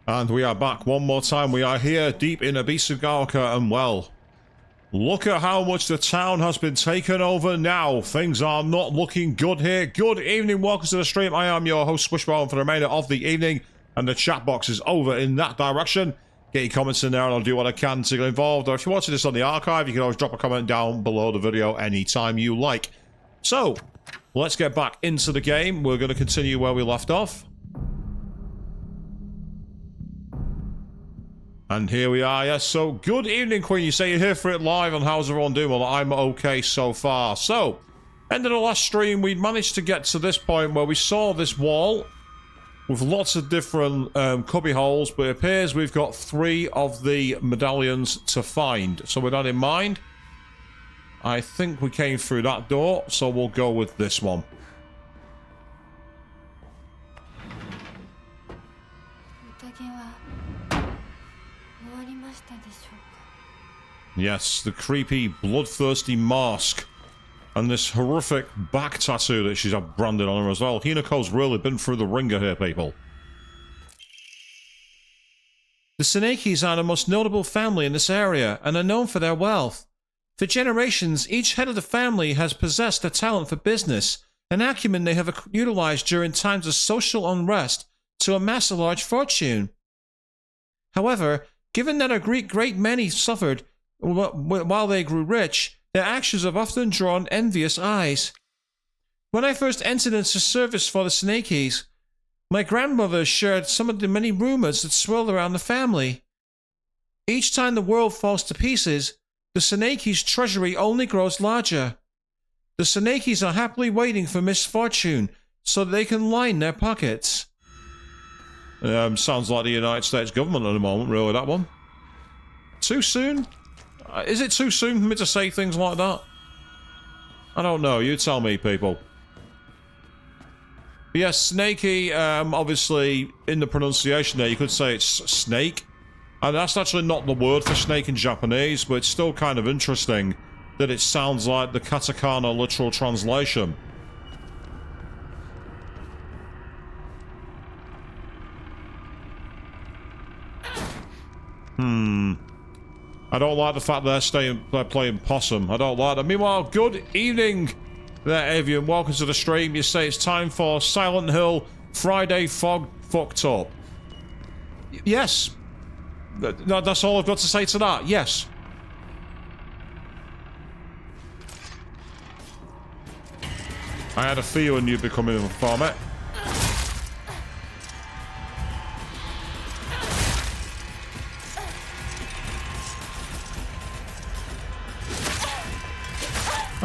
And we are back one more time. We are here deep in Abisugarka, and well, look at how much the town has been taken over now. Things are not looking good here. Good evening, welcome to the stream. I am your host, Swishbone, for the remainder of the evening, and the chat box is over in that direction. Get your comments in there and I'll do what I can to get involved. Or if you're watching this on the archive, you can always drop a comment down below the video anytime you like. So, let's get back into the game. We're going to continue where we left off. And here we are, yes. So, good evening, Queen. You say you're here for it live, and how's everyone doing? Well, I'm okay so far. So, end of the last stream, we managed to get to this point where we saw this wall with lots of different cubby holes, but it appears we've got 3 of the medallions to find. So, with that in mind, I think we came through that door, so we'll go with this one. Yes, the creepy, bloodthirsty mask. And this horrific back tattoo that she's had branded on her as well. Hinako's really been through the ringer here, people. The Tsunekis are the most notable family in this area, and are known for their wealth. For generations, each head of the family has possessed a talent for business, an acumen they have utilized during times of social unrest to amass a large fortune. However, given that a great many suffered while they grew rich, their actions have often drawn envious eyes. When I first entered into service for the Tsunekis, my grandmother shared some of the many rumors that swirl around the family. Each time the world falls to pieces, the Tsunekis' treasury only grows larger. The Tsunekis are happily waiting for misfortune so that they can line their pockets. Sounds like the United States government at the moment, really, that one. Too soon? Is it too soon for me to say things like that? I don't know. You tell me, people. But yes, snaky, obviously, in the pronunciation there, you could say it's snake. And that's actually not the word for snake in Japanese, but it's still kind of interesting that it sounds like the katakana literal translation. I don't like the fact they're playing possum. I don't like that. Meanwhile, good evening there, Avian. Welcome to the stream. You say it's time for Silent Hill Friday Fog Fucked Up. Yes. That's all I've got to say to that. Yes. I had a feeling you'd be coming in for me.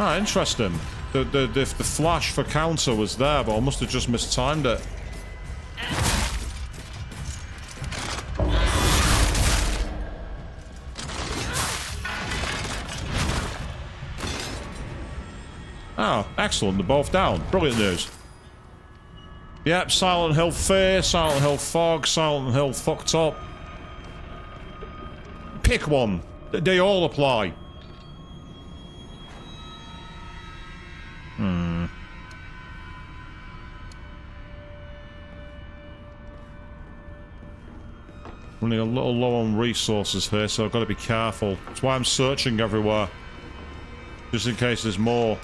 Ah, interesting. The flash for counter was there, but I must have just mistimed it. Oh, excellent. They're both down. Brilliant news. Yep, Silent Hill Fear, Silent Hill Fog, Silent Hill Fucked Up. Pick one. They all apply. Running a little low on resources here, so I've got to be careful. That's why I'm searching everywhere. Just in case there's more.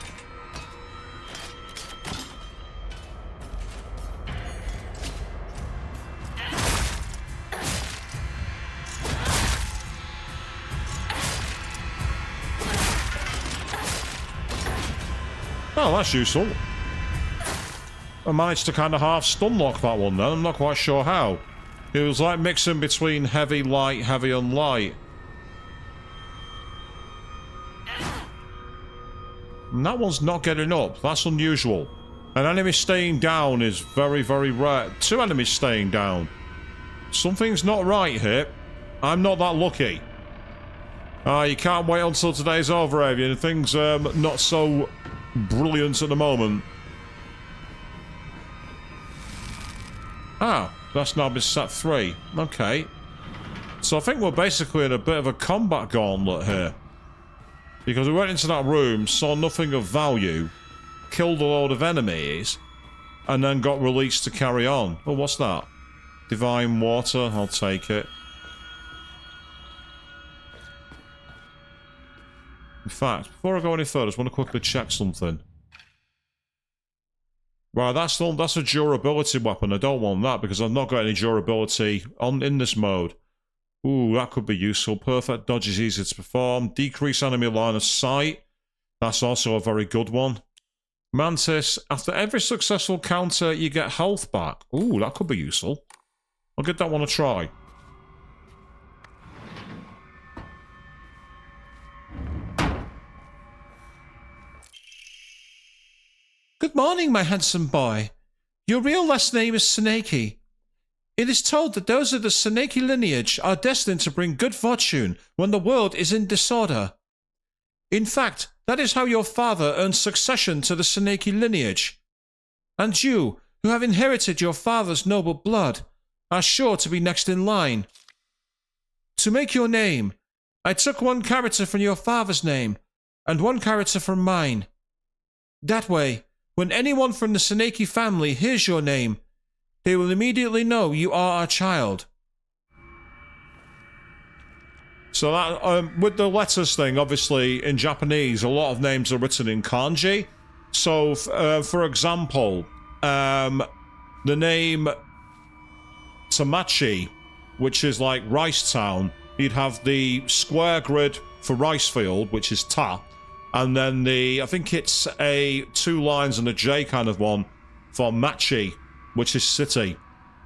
Oh, that's useful. I managed to kind of half stun lock that one then. I'm not quite sure how. It was like mixing between heavy, and light. And that one's not getting up. That's unusual. An enemy staying down is very, very rare. 2 enemies staying down. Something's not right here. I'm not that lucky. You can't wait until today's over, Avian. Things not so brilliant at the moment. Ah, that's now been set 3. Okay. So I think we're basically in a bit of a combat gauntlet here. Because we went into that room, saw nothing of value, killed a load of enemies, and then got released to carry on. Oh, what's that? Divine water, I'll take it. In fact, before I go any further, I just want to quickly check something. Right, that's a durability weapon. I don't want that because I've not got any durability in this mode. Ooh, that could be useful. Perfect dodge is easy to perform. Decrease enemy line of sight. That's also a very good one. Mantis, after every successful counter, you get health back. Ooh, that could be useful. I'll give that one a try. Good morning, my handsome boy. Your real last name is Seneki. It is told that those of the Seneki lineage are destined to bring good fortune when the world is in disorder. In fact, that is how your father earned succession to the Seneki lineage. And you, who have inherited your father's noble blood, are sure to be next in line. To make your name, I took one character from your father's name, and one character from mine. That way, when anyone from the Seneki family hears your name, they will immediately know you are our child. So that, with the letters thing, obviously, in Japanese, a lot of names are written in kanji. So, for example, the name Tamachi, which is like Rice Town, you'd have the square grid for Rice Field, which is Ta, and then I think it's a 2 lines and a J kind of one for Machi, which is city.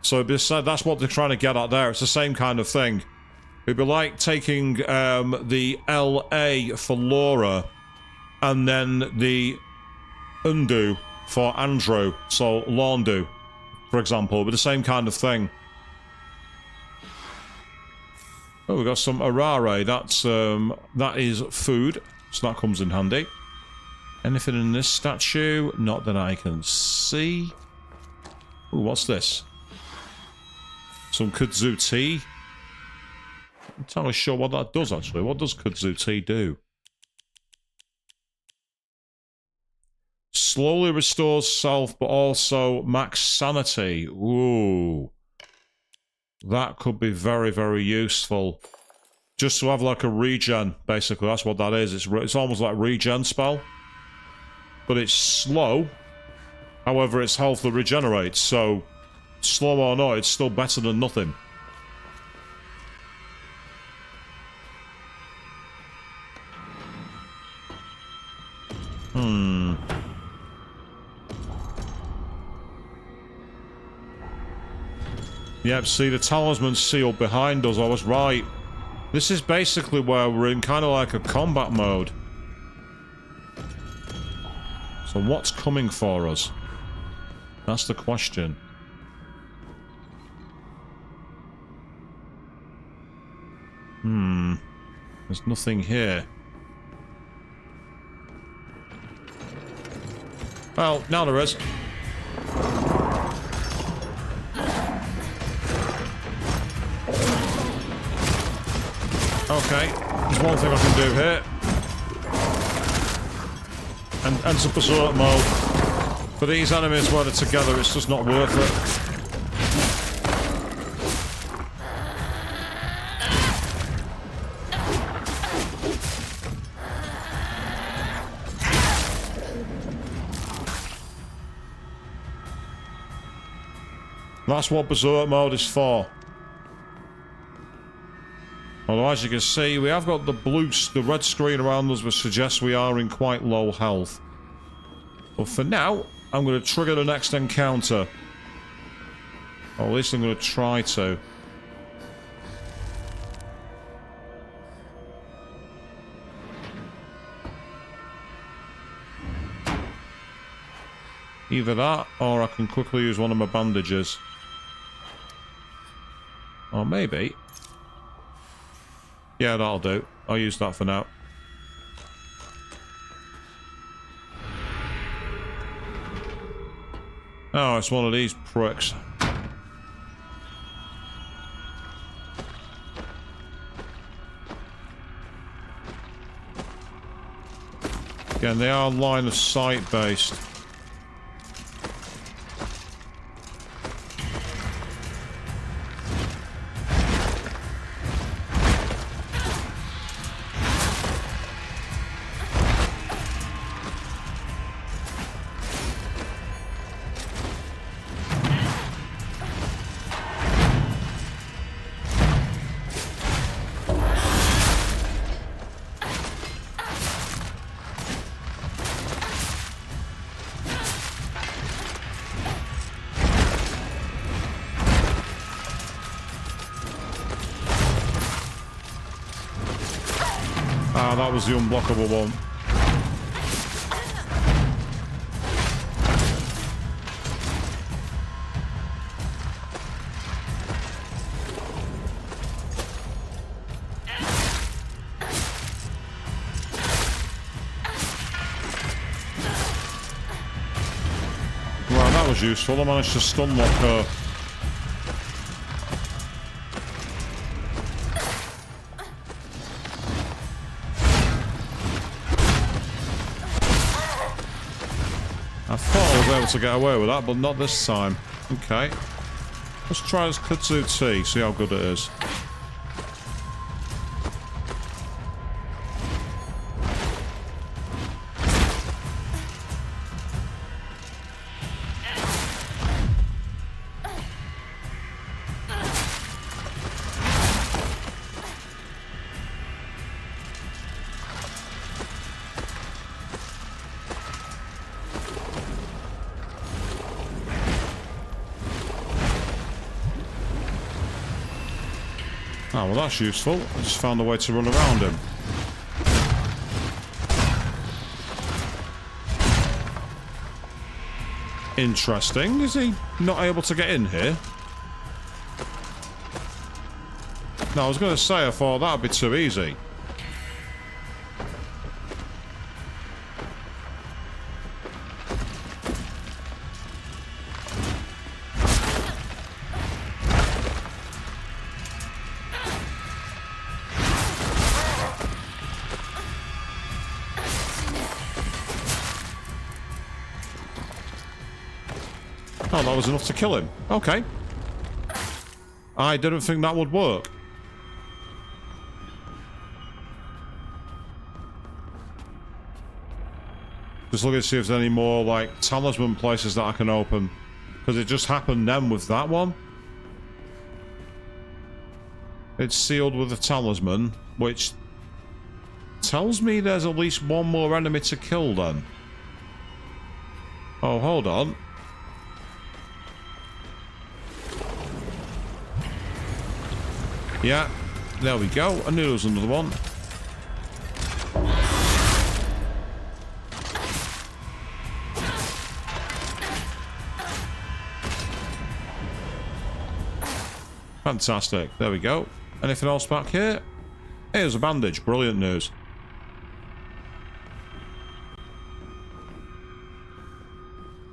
So that's what they're trying to get at there. It's the same kind of thing. It'd be like taking the LA for Laura and then the Undu for Andrew, so Laundu, for example, but the same kind of thing. Oh, we've got some arare. That is food, so that comes in handy. Anything in this statue? Not that I can see. Ooh, what's this? Some kudzu tea. I'm not entirely sure what that does, actually. What does kudzu tea do? Slowly restores self, but also max sanity. Ooh. That could be very, very useful. Just to have like a regen, basically. That's what that is. It's almost like a regen spell. But it's slow. However, its health that regenerates, so slow or not, it's still better than nothing. Yep, see, the talisman's sealed behind us. I was right. This is basically where we're in kind of like a combat mode. So what's coming for us? That's the question. There's nothing here. Well, now there is. Okay, there's one thing I can do here. And enter berserk mode. For these enemies where they're together, it's just not worth it. That's what berserk mode is for. Although, as you can see, we have got the red screen around us, which suggests we are in quite low health. But for now, I'm going to trigger the next encounter. Or at least I'm going to try to. Either that, or I can quickly use one of my bandages. Or maybe... yeah, that'll do. I'll use that for now. Oh, it's one of these pricks. Again, they are line of sight based. Ah, that was the unblockable one. Well, that was useful. I managed to stun lock her. I thought I was able to get away with that, but not this time. Okay. Let's try this kudzu tea, see how good it is. Oh, well that's useful. I just found a way to run around him. Interesting. Is he not able to get in here? No, I was going to say I thought that would be too easy. Oh, that was enough to kill him. Okay. I didn't think that would work. Just looking to see if there's any more, like, talisman places that I can open. Because it just happened then with that one. It's sealed with a talisman, which tells me there's at least one more enemy to kill then. Oh, hold on. Yeah, there we go. I knew there was another one. Fantastic. There we go. Anything else back here? Here's a bandage. Brilliant news.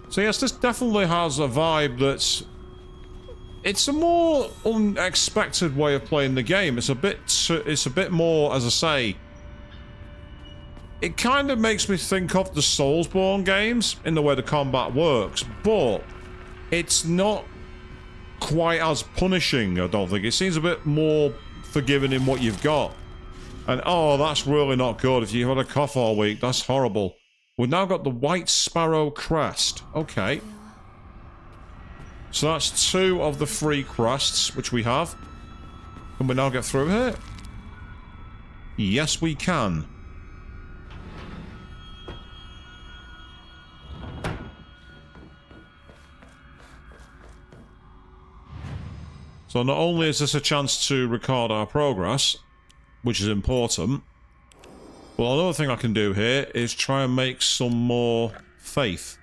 So yes, this definitely has a vibe that's... It's a more unexpected way of playing the game. It's a bit more, as I say... It kind of makes me think of the Soulsborne games in the way the combat works, but it's not quite as punishing, I don't think. It seems a bit more forgiving in what you've got. And oh, that's really not good. If you've had a cough all week, that's horrible. We've now got the White Sparrow Crest. Okay. So that's 2 of the 3 crests, which we have. Can we now get through here? Yes, we can. So not only is this a chance to record our progress, which is important, but another thing I can do here is try and make some more faith.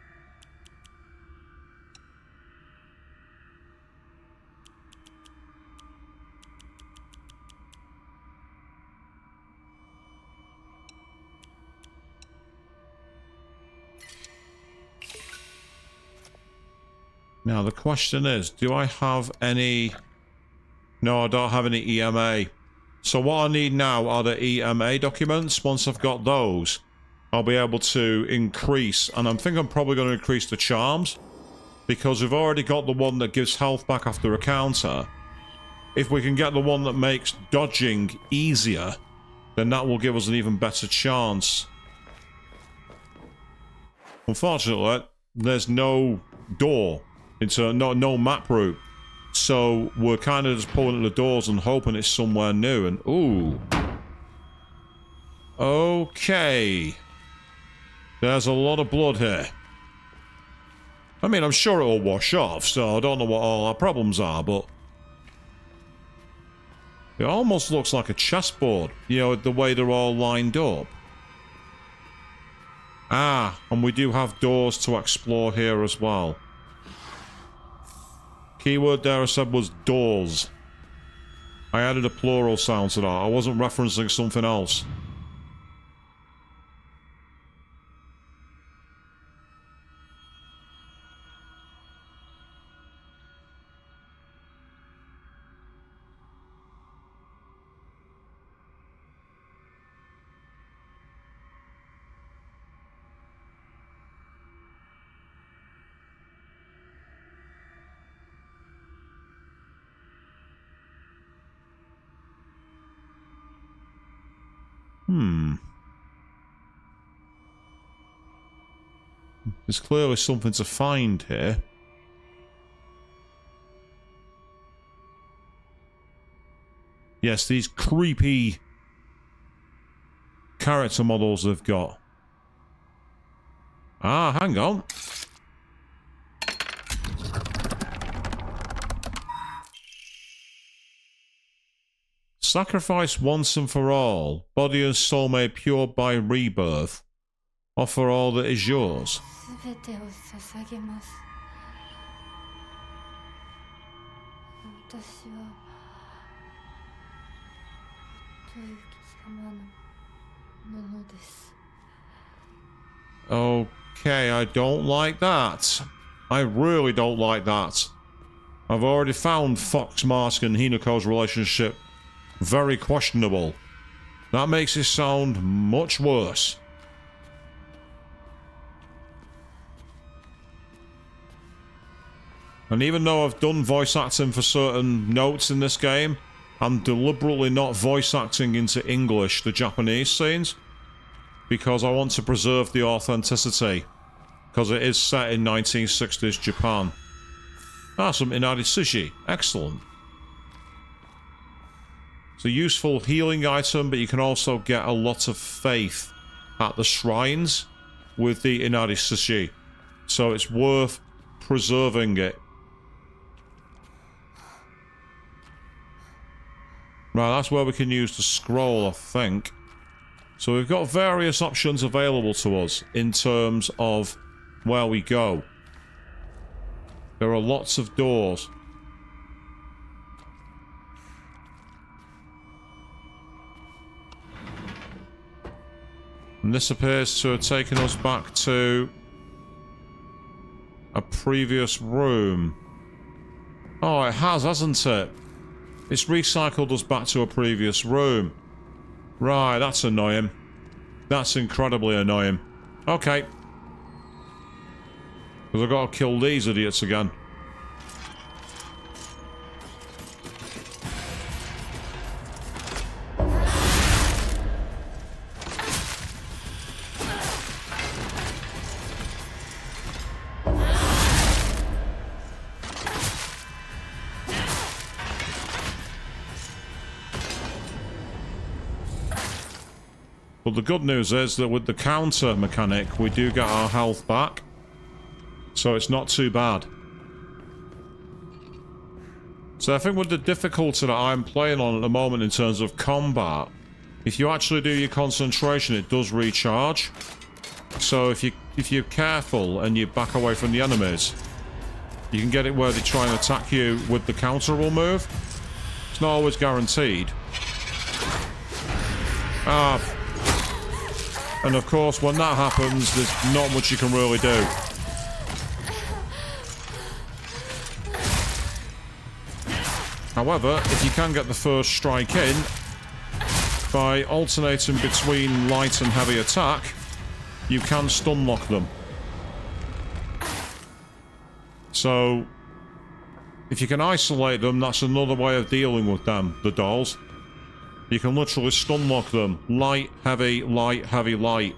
Now the question is, do I have any... No, I don't have any EMA. So what I need now are the EMA documents. Once I've got those, I'll be able to increase, and I'm thinking I'm probably going to increase the charms, because we've already got the one that gives health back after a counter. If we can get the one that makes dodging easier, then that will give us an even better chance. Unfortunately, there's no door. It's no map route. So we're kind of just pulling at the doors and hoping it's somewhere new. And ooh. Okay. There's a lot of blood here. I mean, I'm sure it'll wash off, so I don't know what all our problems are, but... It almost looks like a chessboard, you know, the way they're all lined up. Ah, and we do have doors to explore here as well. Keyword there I said was doors. I added a plural sound to that. I wasn't referencing something else. There's clearly something to find here. Yes, these creepy character models they've got. Ah, hang on. Sacrifice once and for all. Body and soul made pure by rebirth. Offer all that is yours. Okay, I don't like that. I really don't like that. I've already found Fox Mask and Hinako's relationship very questionable. That makes it sound much worse. And even though I've done voice acting for certain notes in this game, I'm deliberately not voice acting into English, the Japanese scenes, because I want to preserve the authenticity, because it is set in 1960s Japan. Ah, some inari sushi. Excellent. It's a useful healing item, but you can also get a lot of faith at the shrines with the inari sushi. So it's worth preserving it. Right, that's where we can use the scroll, I think. So we've got various options available to us in terms of where we go. There are lots of doors. And this appears to have taken us back to a previous room. Oh, it has, hasn't it? It's recycled us back to a previous room. Right, that's annoying. That's incredibly annoying. Okay. Because I've got to kill these idiots again. But the good news is that with the counter mechanic, we do get our health back. So it's not too bad. So I think with the difficulty that I'm playing on at the moment in terms of combat, if you actually do your concentration, it does recharge. So if you're careful and you back away from the enemies, you can get it where they try and attack you with the counterable move. It's not always guaranteed. And of course, when that happens, there's not much you can really do. However, if you can get the first strike in, by alternating between light and heavy attack, you can stun lock them. So, if you can isolate them, that's another way of dealing with them, the dolls. You can literally stun lock them. Light, heavy, light, heavy, light.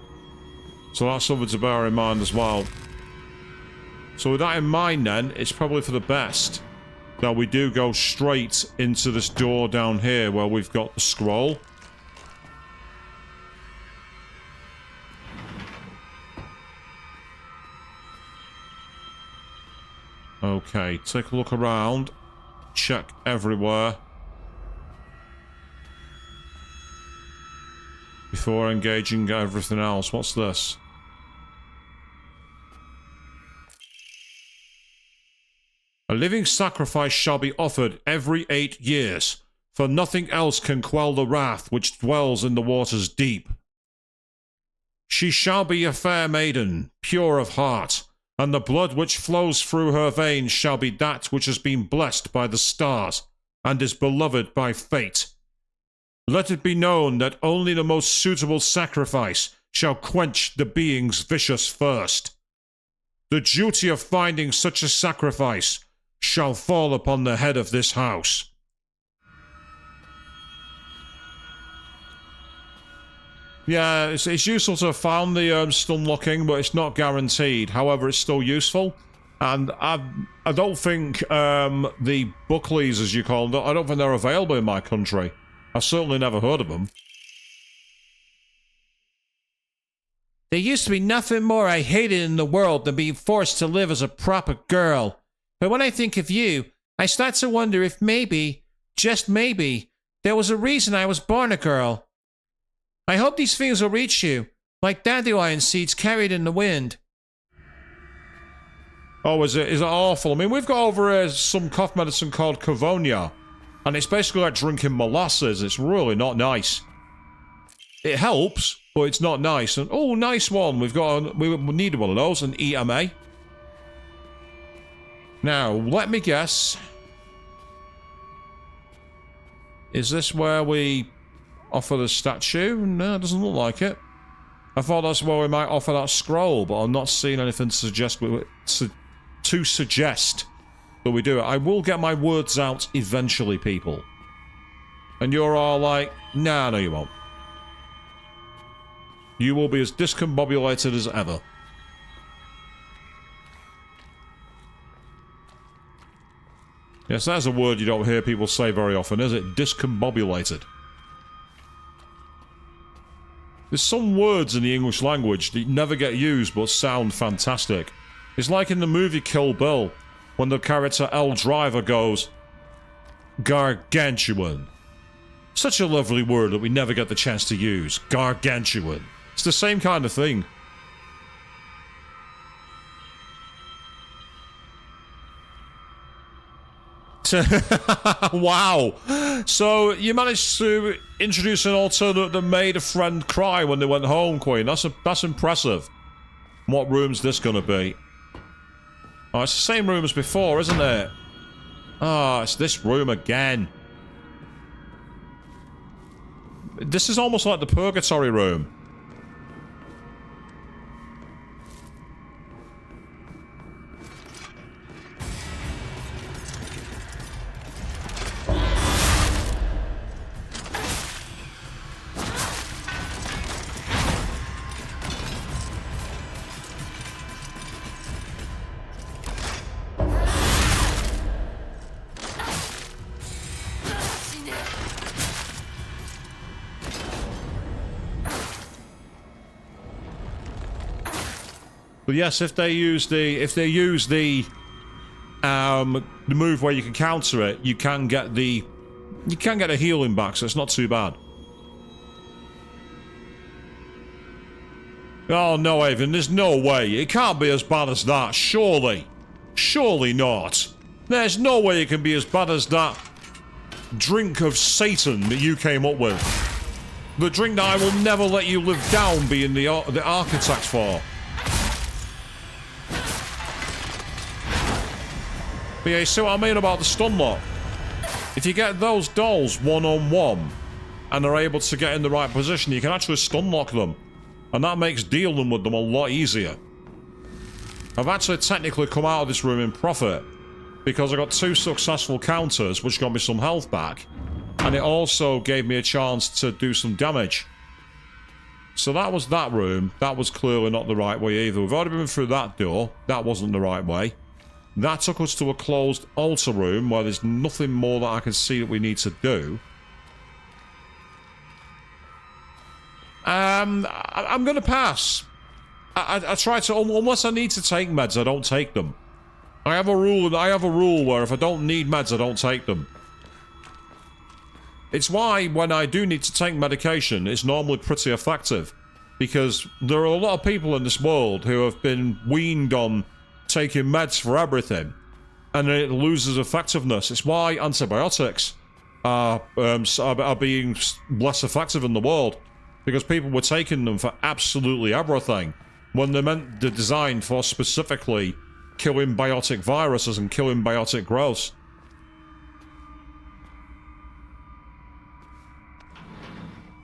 So that's something to bear in mind as well. So with that in mind then, it's probably for the best that we do go straight into this door down here where we've got the scroll. Okay, take a look around. Check everywhere. before engaging everything else. What's this? A living sacrifice shall be offered every 8 years, for nothing else can quell the wrath which dwells in the waters deep. She shall be a fair maiden, pure of heart, and the blood which flows through her veins shall be that which has been blessed by the stars, and is beloved by fate. Let it be known that only the most suitable sacrifice shall quench the being's vicious thirst. The duty of finding such a sacrifice shall fall upon the head of this house. Yeah, it's useful to have found the stun locking, but it's not guaranteed. However, it's still useful. And I don't think the Buckleys, as you call them, I don't think they're available in my country. I've certainly never heard of them. There used to be nothing more I hated in the world than being forced to live as a proper girl. But when I think of you, I start to wonder if maybe, just maybe, there was a reason I was born a girl. I hope these things will reach you, like dandelion seeds carried in the wind. Oh, is it awful? I mean, we've got over some cough medicine called Cavonia, and it's basically like drinking molasses. It's really not nice. It helps, but it's not nice. And oh, nice one. We needed one of those, an EMA. Now, let me guess. Is this where we offer the statue? No, it doesn't look like it. I thought that's where we might offer that scroll, but I'm not seeing anything to suggest that we do it. I will get my words out eventually, people. And you're all like, nah, no you won't. You will be as discombobulated as ever. Yes, that's a word you don't hear people say very often, is it? Discombobulated. There's some words in the English language that never get used but sound fantastic. It's like in the movie Kill Bill, when the character L. Driver goes, gargantuan. Such a lovely word that we never get the chance to use. Gargantuan. It's the same kind of thing. Wow. So you managed to introduce an alternate that made a friend cry when they went home, Queen. That's impressive. What room's this gonna be? Oh, it's the same room as before, isn't it? Ah, it's this room again. This is almost like the purgatory room. But yes, if they use the move where you can counter it, you can get a healing back, so it's not too bad. Oh no, Avon, there's no way. It can't be as bad as that, surely. Surely not. There's no way it can be as bad as that drink of Satan that you came up with. The drink that I will never let you live down being the architect for. But yeah, you see what I mean about the stun lock? If you get those dolls one-on-one and are able to get in the right position, you can actually stun lock them. And that makes dealing with them a lot easier. I've actually technically come out of this room in profit because I got 2 successful counters, which got me some health back. And it also gave me a chance to do some damage. So that was that room. That was clearly not the right way either. We've already been through that door. That wasn't the right way. That took us to a closed altar room where there's nothing more that I can see that we need to do. I'm going to pass. I try to, unless I need to take meds, I don't take them. I have a rule where if I don't need meds, I don't take them. It's why when I do need to take medication, it's normally pretty effective. Because there are a lot of people in this world who have been weaned on taking meds for everything. And it loses effectiveness. It's why antibiotics are being less effective in the world. Because people were taking them for absolutely everything. When they're designed for specifically killing biotic viruses and killing biotic growths.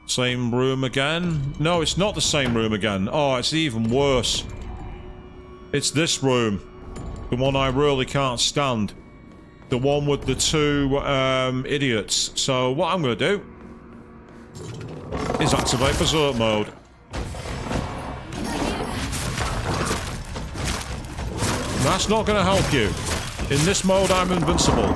Same room again? No, it's not the same room again. Oh, it's even worse. It's this room. The one I really can't stand. The one with the two idiots. So what I'm going to do is activate Berserk mode. That's not going to help you. In this mode, I'm invincible.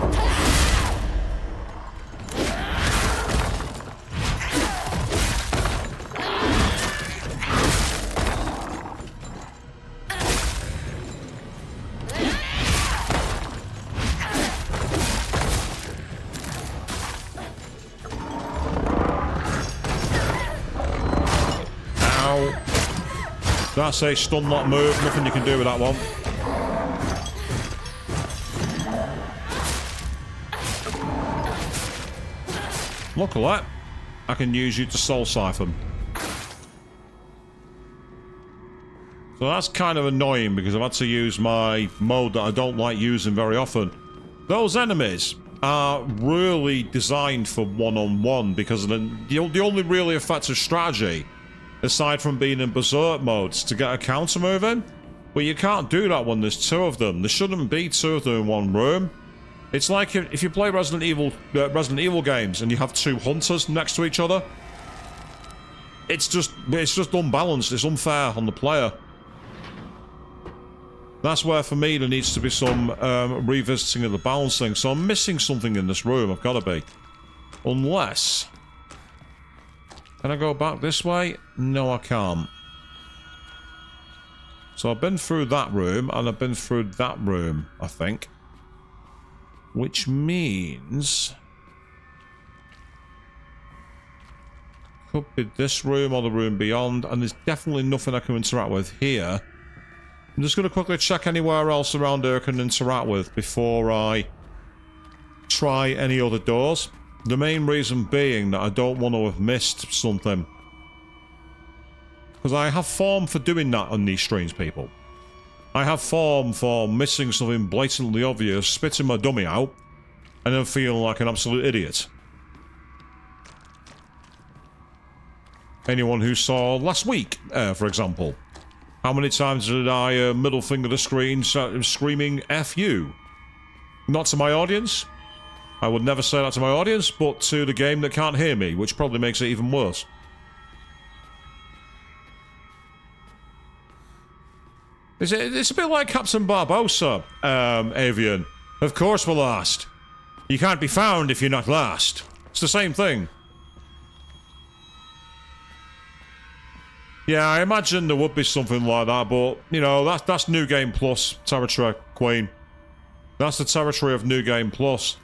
That's a stun lock move, nothing you can do with that one. Look at that. I can use you to soul siphon. So that's kind of annoying because I've had to use my mode that I don't like using very often. Those enemies are really designed for one-on-one because the only really effective strategy aside from being in berserk modes to get a counter move in, but you can't do that when there's two of them. There shouldn't be two of them in one room. It's like if you play Resident Evil games and you have two hunters next to each other. It's just unbalanced. It's unfair on the player. That's where for me there needs to be some revisiting of the balancing. So I'm missing something in this room. I've got to be, unless. Can I go back this way? No, I can't. So I've been through that room, and I've been through that room, I think. Which means... could be this room or the room beyond, and there's definitely nothing I can interact with here. I'm just going to quickly check anywhere else around here I can interact with before I try any other doors. The main reason being that I don't want to have missed something. Because I have form for doing that on these streams, people. I have form for missing something blatantly obvious, spitting my dummy out, and then feeling like an absolute idiot. Anyone who saw last week, for example. How many times did I middle finger the screen screaming F you? Not to my audience. I would never say that to my audience, but to the game that can't hear me, which probably makes it even worse. It's a bit like Captain Barbossa, Avian. Of course we're last. You can't be found if you're not last. It's the same thing. Yeah, I imagine there would be something like that, but, you know, that's New Game Plus territory, Queen. That's the territory of New Game Plus.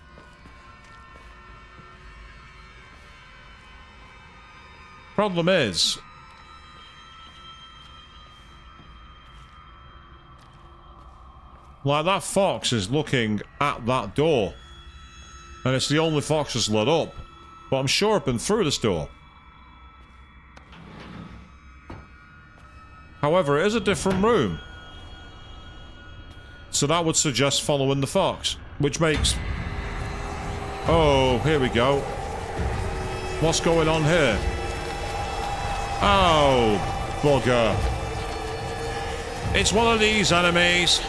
Problem is, like, that fox is looking at that door, and it's the only fox that's lit up, but I'm sure I've been through this door. However, it is a different room, so that would suggest following the fox, which makes... oh, here we go. What's going on here? Oh, bugger. It's one of these enemies.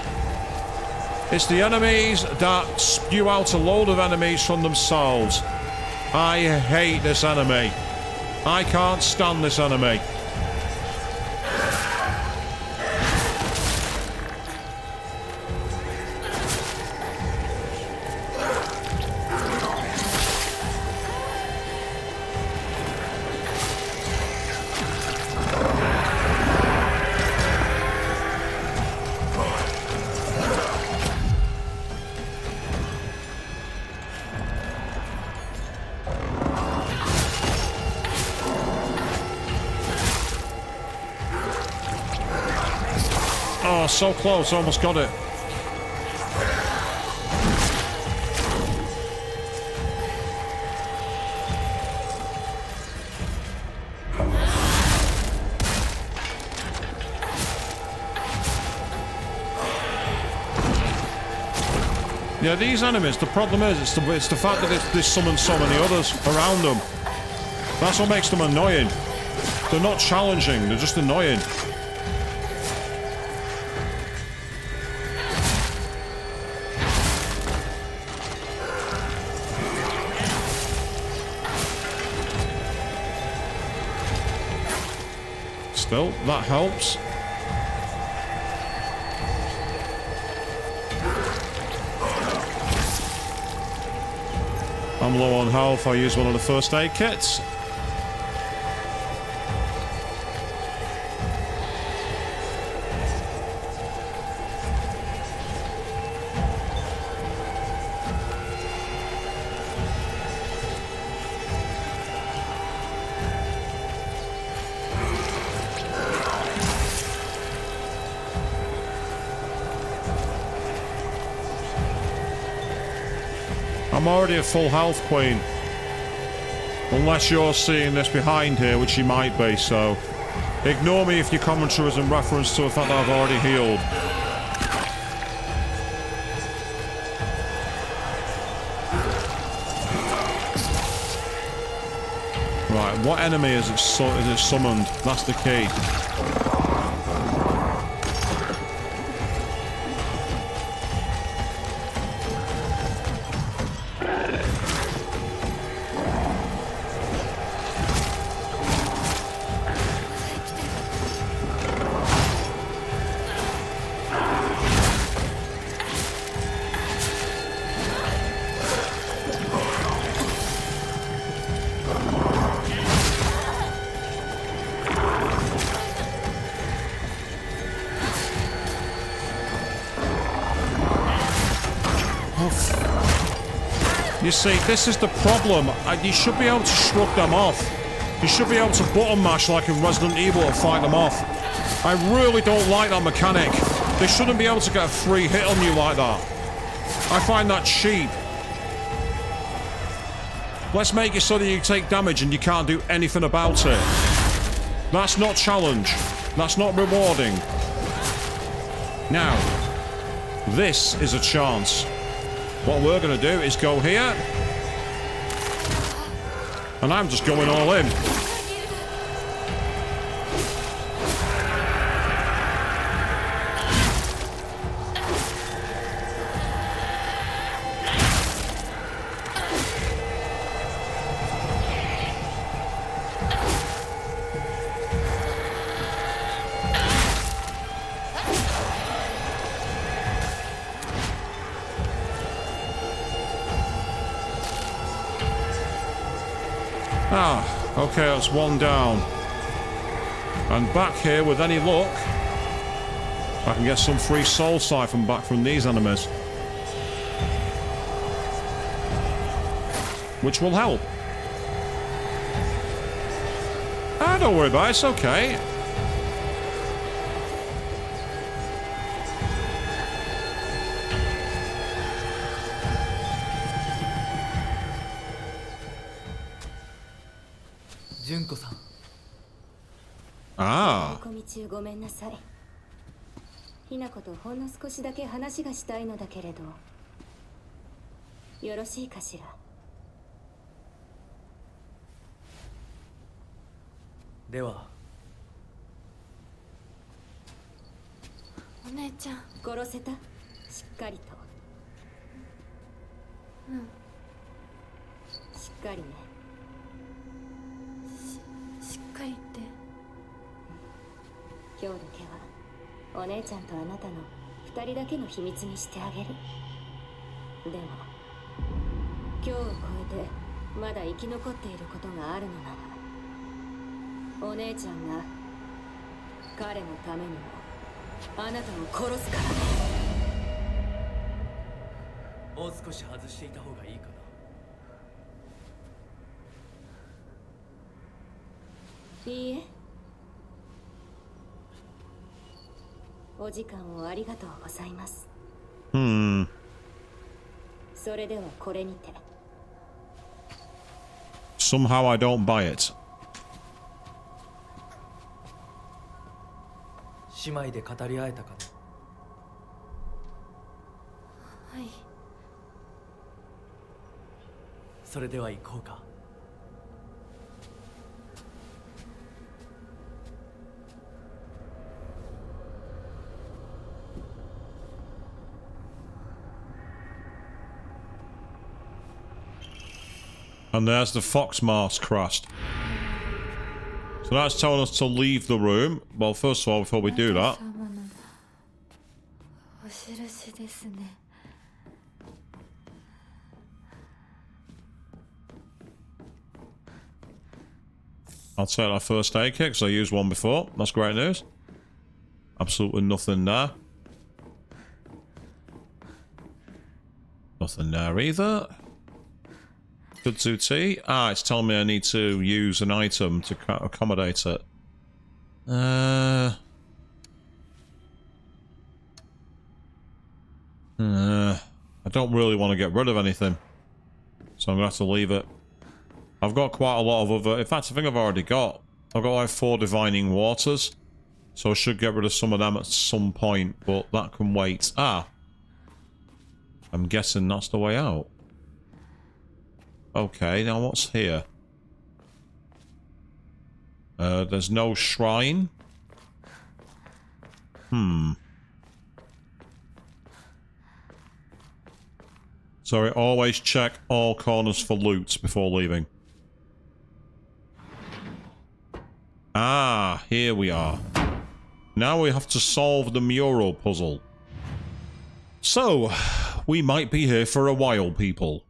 It's the enemies that spew out a load of enemies from themselves. I hate this enemy. I can't stand this enemy. Oh, so close. Almost got it. Yeah, these enemies, the problem is, it's the fact that they summon so many others around them. That's what makes them annoying. They're not challenging, they're just annoying. Still, that helps. I'm low on health, I use one of the first aid kits. I'm already at full health, Queen. Unless you're seeing this behind here, which you might be, so... Ignore me if your commentary is in reference to the fact that I've already healed. Right, what enemy is it summoned? That's the key. You see, this is the problem. You should be able to shrug them off. You should be able to button mash like in Resident Evil to fight them off. I really don't like that mechanic. They shouldn't be able to get a free hit on you like that. I find that cheap. Let's make it so that you take damage and you can't do anything about it. That's not challenge. That's not rewarding. Now, this is a chance. What we're going to do is go here. And I'm just going all in. Ah, okay, that's one down. And back here, with any luck, I can get some free soul siphon back from these enemies. Which will help. Ah, don't worry about it, it's okay. Ah. ごめんなさい。ひなことほんの少しだけ話がしたいのだけれど、よろしいかしら。では。お姉ちゃん、殺せた？しっかりと。うん。しっかりね。しっかりって。今日だけはお姉ちゃんとあなたの2人だけの秘密にしてあげる。でも今日を超えてまだ生き残っていることがあるのなら、お姉ちゃんが彼のためにもあなたを殺すからね。もう少し外していた方がいいかな。いいえ、お時間をありがとうございます。Hmm. それではこれにて。Somehow I don't buy it. 姉妹で語り合えたかね。はい。それでは行こうか。And there's the fox mask crest. So that's telling us to leave the room. Well, first of all, before we do that, お印ですね。I'll take that first aid kit because I used one before. That's great news. Absolutely nothing there. Nothing there either. Kudzu tea. Ah, it's telling me I need to use an item to accommodate it. I don't really want to get rid of anything. So I'm going to have to leave it. I've got quite a lot of other... In fact, I think I've already got... I've got like 4 divining waters. So I should get rid of some of them at some point. But that can wait. Ah. I'm guessing that's the way out. Okay, now what's here? There's no shrine. Sorry, always check all corners for loot before leaving. Ah, here we are. Now we have to solve the mural puzzle. So, we might be here for a while, people.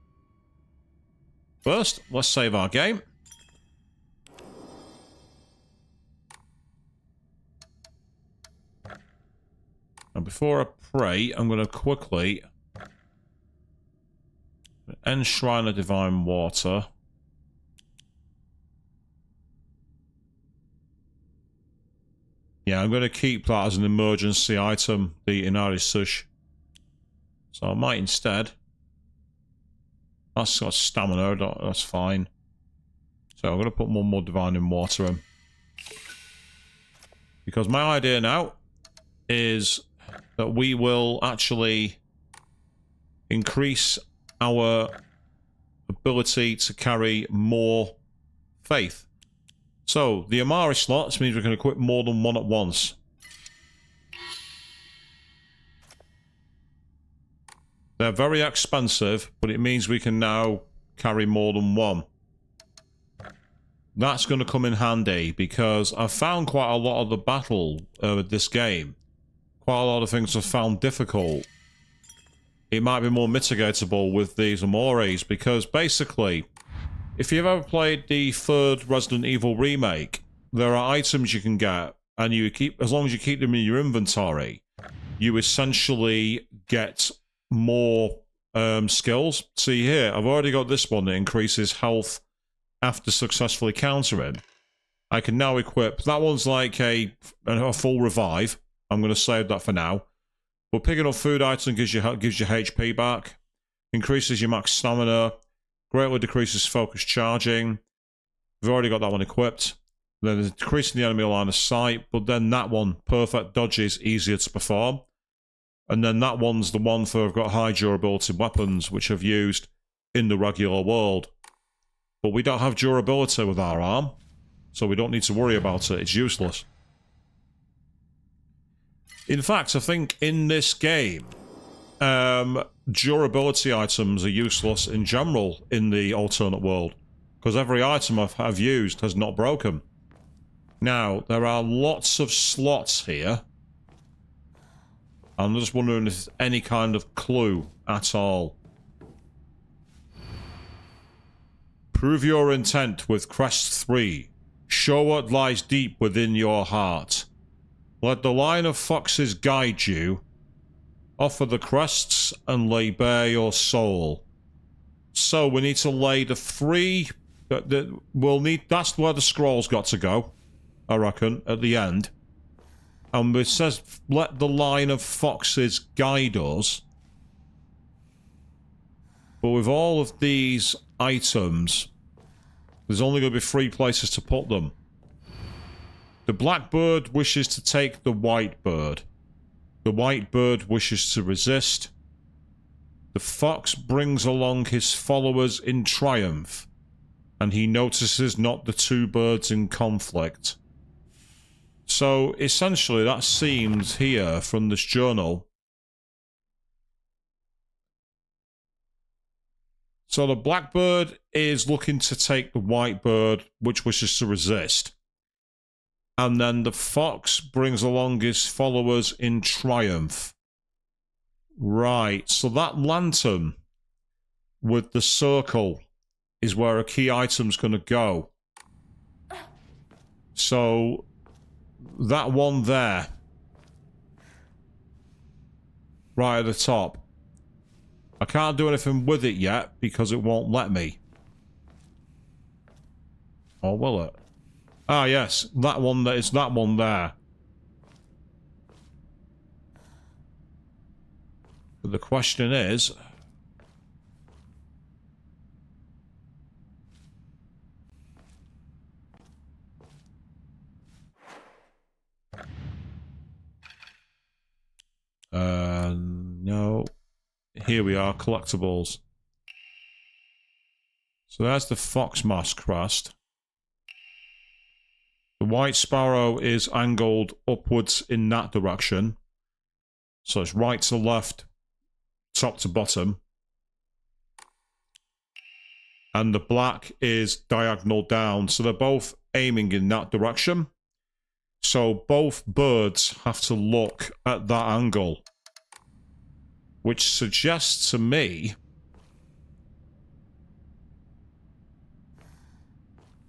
First, let's save our game. And before I pray, I'm going to quickly enshrine a divine water. Yeah, I'm going to keep that as an emergency item, the Inari Sush. So I might instead... That's got stamina, that's fine. So I'm going to put one more divine in water in. Because my idea now is that we will actually increase our ability to carry more faith. So, the Amari slots means we can equip more than one at once. They're very expensive, but it means we can now carry more than one. That's going to come in handy, because I've found quite a lot of the battle with this game. Quite a lot of things I've found difficult. It might be more mitigatable with these Amoris, because basically, if you've ever played the 3rd Resident Evil remake, there are items you can get, and you keep, as long as you keep them in your inventory, you essentially get more skills. See here, I've already got this one that increases health after successfully countering. I can now equip, that one's like a full revive. I'm going to save that for now. But picking up food item gives you HP back, increases your max stamina, greatly decreases focus charging. We've already got that one equipped. Then there's decreasing the enemy line of sight, but then that one, perfect dodges, easier to perform. And then that one's the one for I've got high durability weapons, which I've used in the regular world. But we don't have durability with our arm, so we don't need to worry about it. It's useless. In fact, I think in this game, durability items are useless in general in the alternate world, because every item I've used has not broken. Now, there are lots of slots here. I'm just wondering if there's any kind of clue at all. Prove your intent with Crest 3. Show what lies deep within your heart. Let the line of foxes guide you. Offer the crests and lay bare your soul. So we need to lay the 3... we'll need... That's where the scrolls got to go, I reckon, at the end. And it says, let the line of foxes guide us. But with all of these items, there's only going to be 3 places to put them. The black bird wishes to take the white bird. The white bird wishes to resist. The fox brings along his followers in triumph, and he notices not the 2 birds in conflict. So, essentially, that seems here from this journal. So the blackbird is looking to take the white bird, which wishes to resist. And then the fox brings along his followers in triumph. Right, so that lantern with the circle is where a key item's going to go. So that one there, right at the top. I can't do anything with it yet because it won't let me. Or will it? Ah, yes, that one. It's that one there. But the question is, no. Here we are, collectibles. So there's the fox mask crest. The white sparrow is angled upwards in that direction. So it's right to left, top to bottom. And the black is diagonal down. So they're both aiming in that direction. So both birds have to look at that angle. Which suggests to me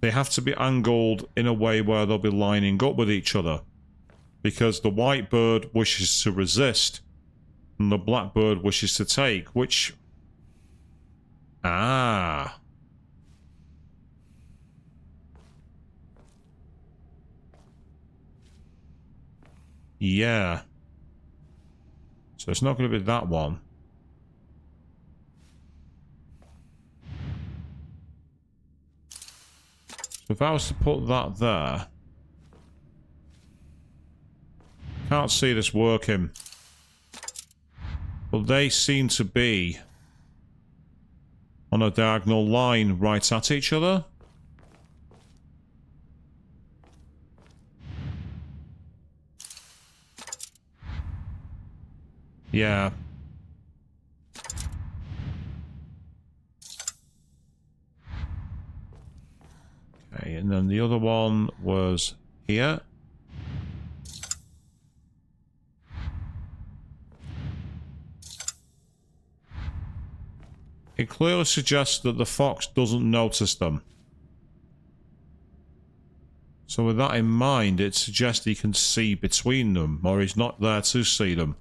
they have to be angled in a way where they'll be lining up with each other. Because the white bird wishes to resist and the black bird wishes to take, which... Ah. Yeah. So it's not going to be that one. So if I was to put that there... Can't see this working. But they seem to be on a diagonal line right at each other. Yeah. Okay, and then the other one was here. It clearly suggests that the fox doesn't notice them. So with that in mind, it suggests he can see between them, or he's not there to see them.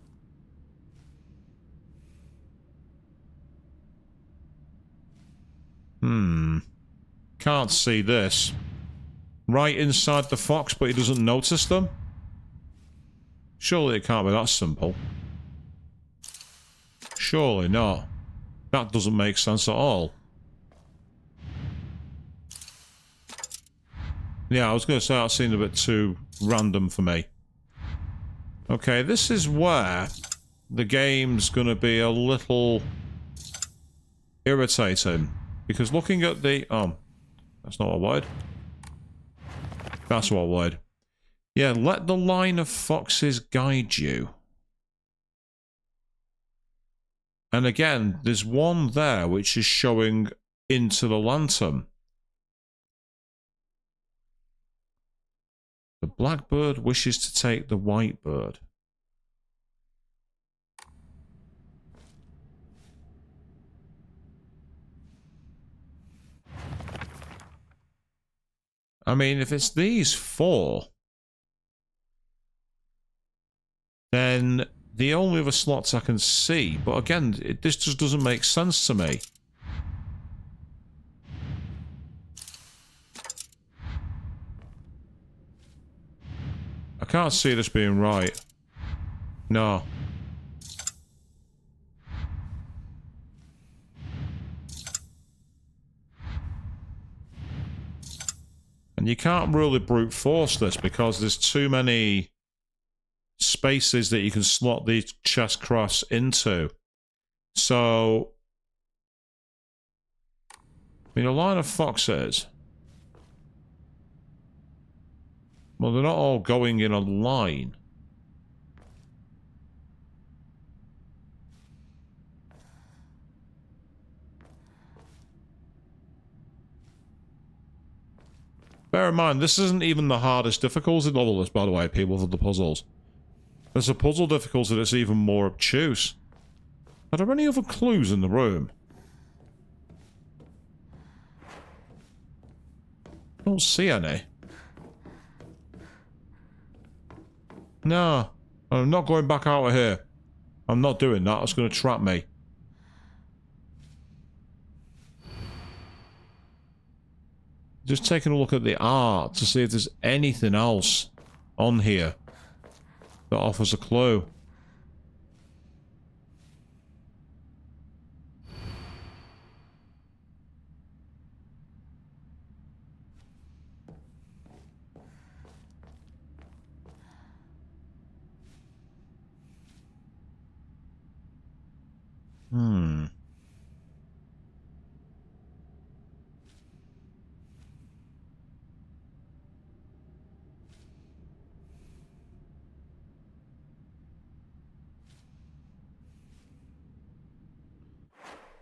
Can't see this. Right inside the fox, but he doesn't notice them? Surely it can't be that simple. Surely not. That doesn't make sense at all. Yeah, I was going to say that seemed a bit too random for me. Okay, this is where the game's going to be a little irritating. Because looking at the... Oh, that's not what I wanted. That's what I wanted. Yeah, let the line of foxes guide you. And again, there's one there which is showing into the lantern. The blackbird wishes to take the white bird. I mean, if it's these 4, then the only other slots I can see, but again, this just doesn't make sense to me. I can't see this being right. No. And you can't really brute force this because there's too many spaces that you can slot the chest cross into. So, I mean, a line of foxes. Well, they're not all going in a line. Bear in mind, this isn't even the hardest difficulty level, this, by the way, people, for the puzzles. There's a puzzle difficulty that's even more obtuse. Are there any other clues in the room? I don't see any. No, I'm not going back out of here. I'm not doing that. That's going to trap me. Just taking a look at the art to see if there's anything else on here that offers a clue.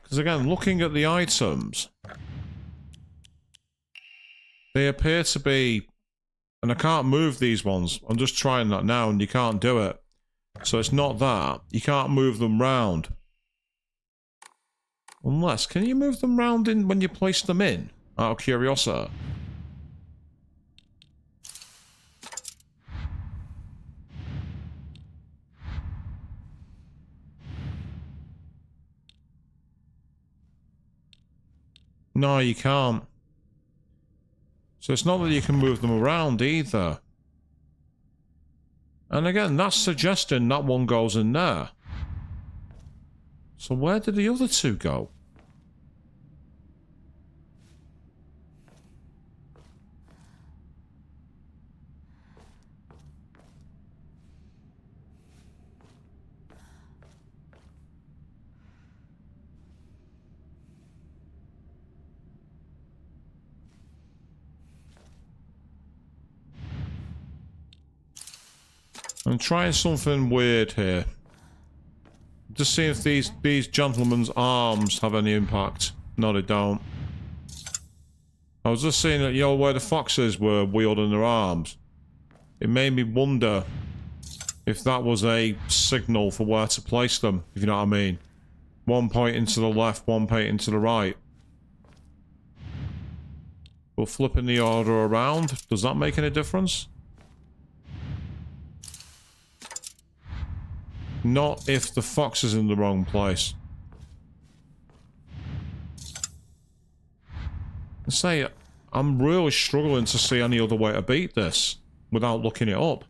Because again, looking at the items, they appear to be, and I can't move these ones. I'm just trying that now and you can't do it. So it's not that. You can't move them round. Unless, can you move them round in when you place them in? Out of curiosity. No, you can't. So it's not that you can move them around either. And again, that's suggesting that one goes in there. So where did the other two go? I'm trying something weird here. Just see if these gentlemen's arms have any impact. No, they don't. I was just seeing that, you know, where the foxes were wielding their arms. It made me wonder if that was a signal for where to place them, if you know what I mean. One pointing to the left, one pointing to the right. But flipping the order around, does that make any difference? Not if the fox is in the wrong place. I say, I'm really struggling to see any other way to beat this without looking it up.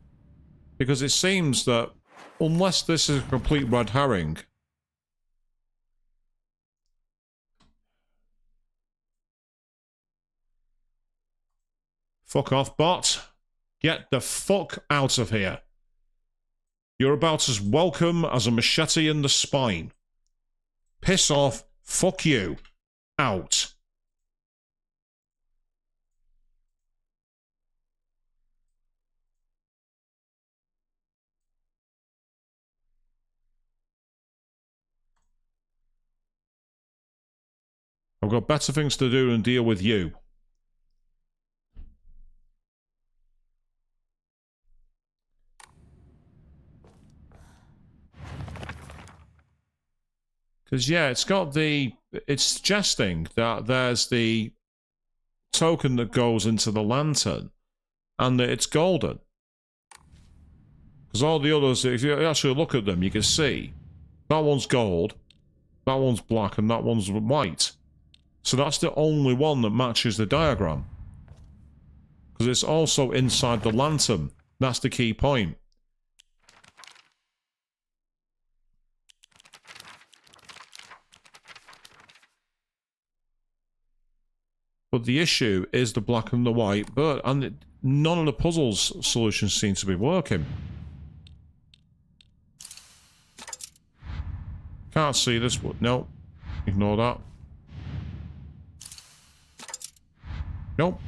Because it seems that, unless this is a complete red herring... Fuck off, bot. Get the fuck out of here. You're about as welcome as a machete in the spine. Piss off. Fuck you. Out. I've got better things to do than deal with you. Because, yeah, it's got the... It's suggesting that there's the token that goes into the lantern and that it's golden. Because all the others, if you actually look at them, you can see that one's gold, that one's black, and that one's white. So that's the only one that matches the diagram. Because it's also inside the lantern. That's the key point. But the issue is the black and the white bird, and none of the puzzles solutions seem to be working. Can't see this. No. Ignore that. Nope.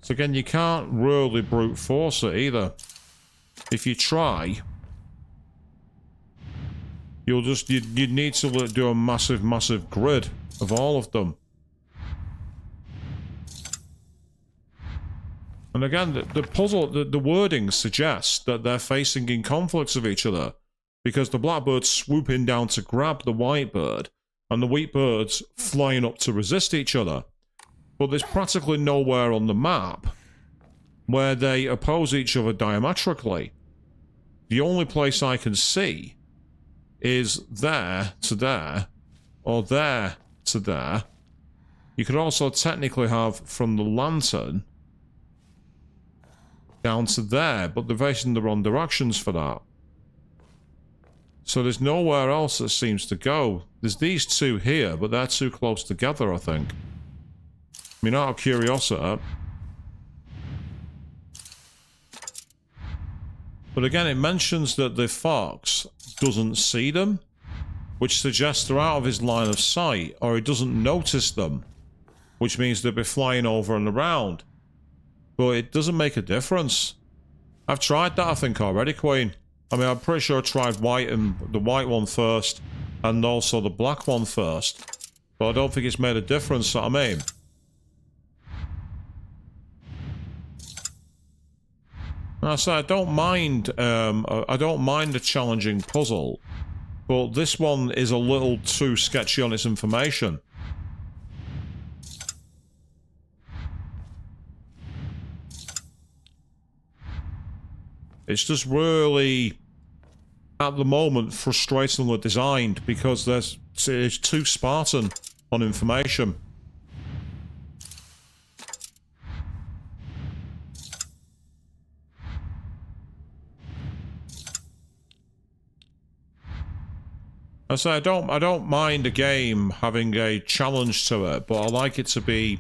So again, you can't really brute force it either. If you try, you'll just, you'd need to do a massive grid of all of them. And again, the puzzle, the wording suggests that they're facing in conflicts of each other, because the blackbird's swooping down to grab the white bird, and the wheat bird's flying up to resist each other. But there's practically nowhere on the map where they oppose each other diametrically. The only place I can see is there to there, or there to there. You could also technically have from the lantern down to there, but they're facing the wrong directions for that. So there's nowhere else that seems to go. There's these two here, but they're too close together, I think. I mean, out of curiosity. But again, it mentions that the fox doesn't see them, which suggests they're out of his line of sight, or he doesn't notice them, which means they'll be flying over and around. But it doesn't make a difference. I've tried that, I think, already, Queen. I mean, I'm pretty sure I tried white and the white one first, and also the black one first. But I don't think it's made a difference, what I mean. I say I don't mind a challenging puzzle, but this one is a little too sketchy on its information. It's just really, at the moment, frustratingly designed because it's too Spartan on information. I say I don't mind a game having a challenge to it, but I like it to be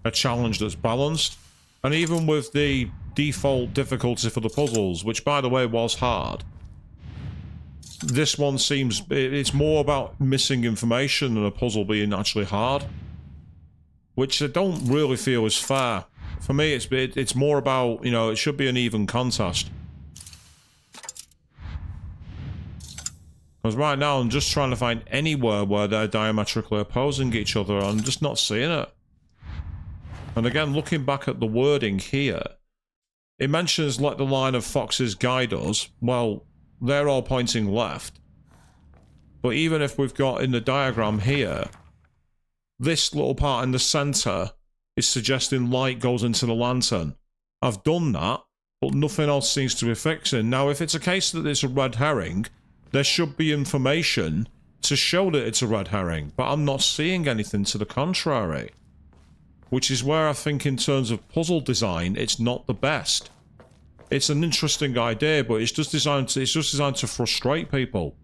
a challenge that's balanced. And even with the default difficulty for the puzzles, which by the way was hard, this one seems it's more about missing information than a puzzle being actually hard, which I don't really feel is fair. For me, it's more about, you know, it should be an even contest. Because right now I'm just trying to find anywhere where they're diametrically opposing each other. I'm just not seeing it. And again, looking back at the wording here, it mentions let the line of foxes guide us. Well, they're all pointing left. But even if we've got in the diagram here, this little part in the center is suggesting light goes into the lantern. I've done that, but nothing else seems to be fixing. Now, if it's a case that it's a red herring, there should be information to show that it's a red herring, but I'm not seeing anything to the contrary. Which is where I think in terms of puzzle design, it's not the best. It's an interesting idea, but it's just designed to frustrate people.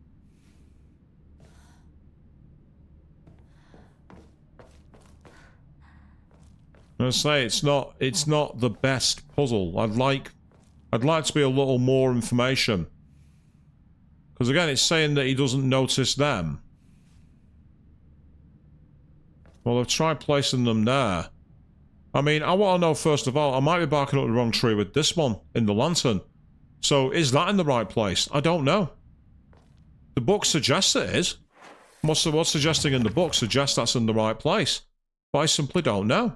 I say it's not the best puzzle. I'd like to be a little more information. Because again, it's saying that he doesn't notice them. Well, I've tried placing them there. I mean, I want to know, first of all, I might be barking up the wrong tree with this one in the lantern. So, is that in the right place? I don't know. The book suggests it is. What's suggesting in the book suggests that's in the right place. But I simply don't know.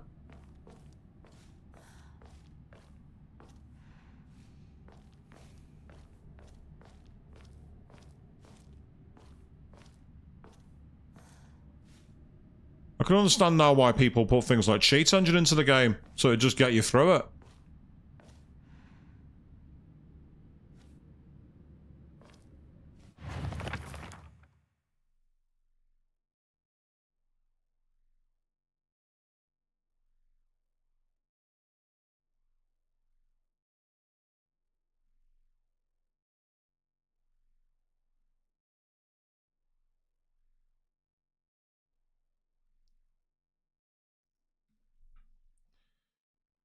I can understand now why people put things like cheat engine into the game, so it'd just get you through it.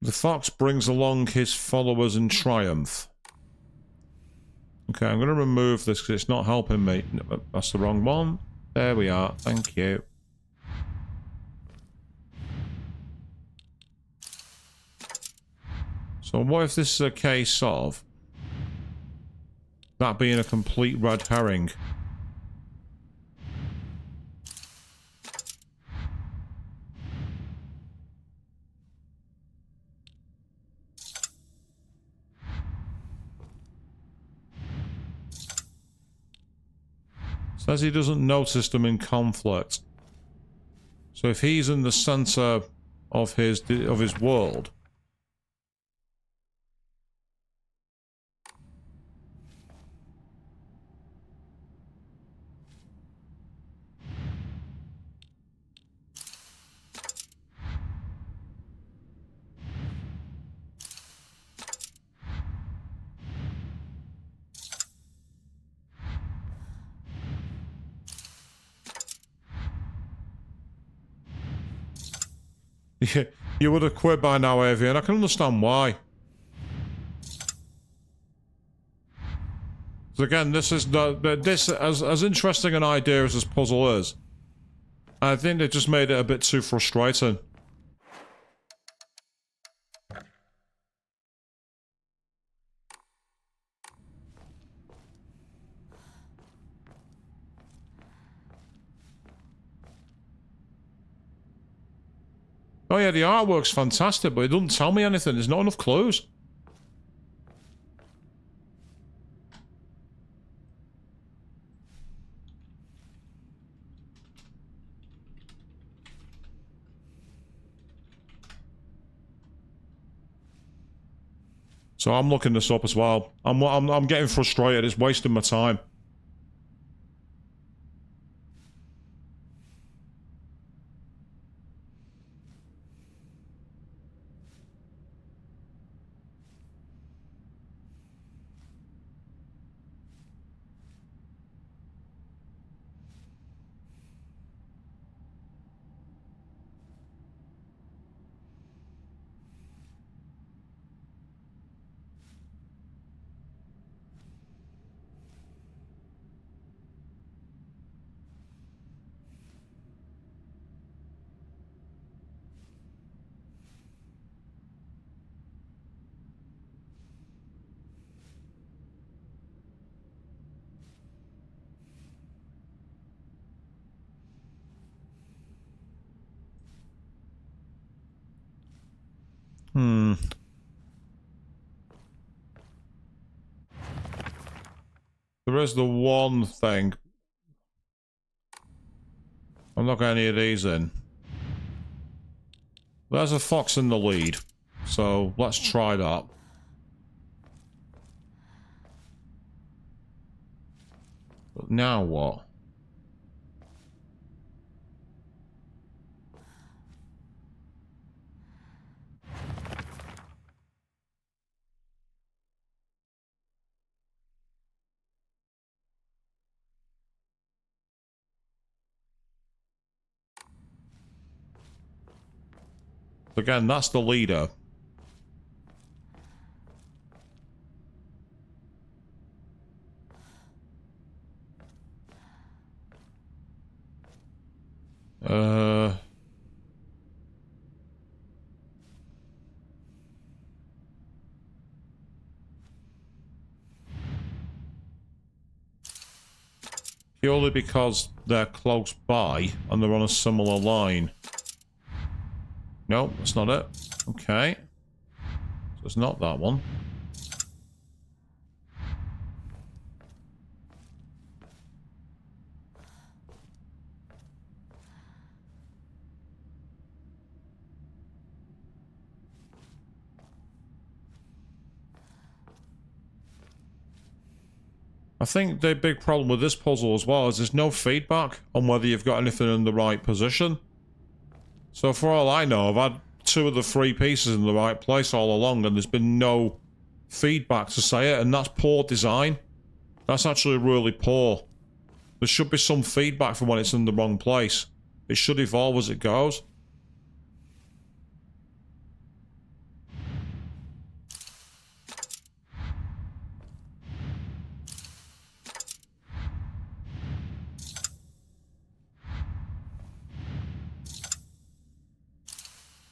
The fox brings along his followers in triumph. Okay, I'm going to remove this because it's not helping me. No, that's the wrong one. There we are. Thank you. So what if this is a case of that being a complete red herring? Says he doesn't notice them in conflict. So if he's in the center of his world, you would have quit by now, Avian. I can understand why. So again, this is this as interesting an idea as this puzzle is. I think they just made it a bit too frustrating. Oh yeah, the artwork's fantastic, but it doesn't tell me anything. There's not enough clues. So I'm looking this up as well. I'm getting frustrated. It's wasting my time. There is the one thing. I'm not getting any of these in. There's a fox in the lead. So let's try that. But now what? Again, that's the leader. Purely because they're close by and they're on a similar line. No, that's not it. Okay. So it's not that one. I think the big problem with this puzzle as well is there's no feedback on whether you've got anything in the right position. So for all I know, I've had 2 of the 3 pieces in the right place all along and there's been no feedback to say it, and that's poor design. That's actually really poor. There should be some feedback for when it's in the wrong place. It should evolve as it goes.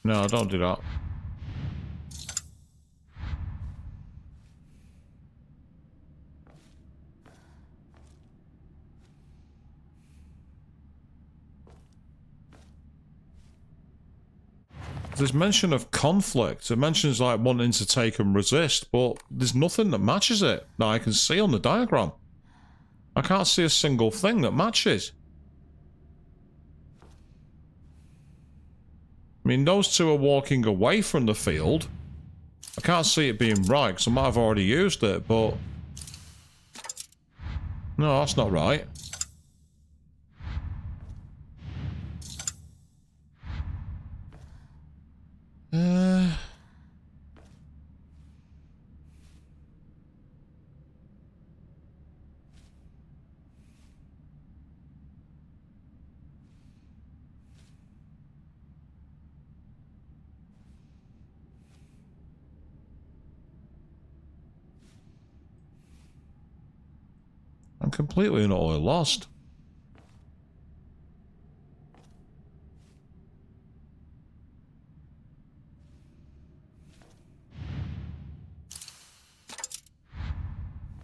No, don't do that. There's mention of conflict. It mentions like wanting to take and resist, but there's nothing that matches it that I can see on the diagram. I can't see a single thing that matches. I mean, those two are walking away from the field. I can't see it being right, because I might have already used it, but... No, that's not right. I'm completely and utterly lost.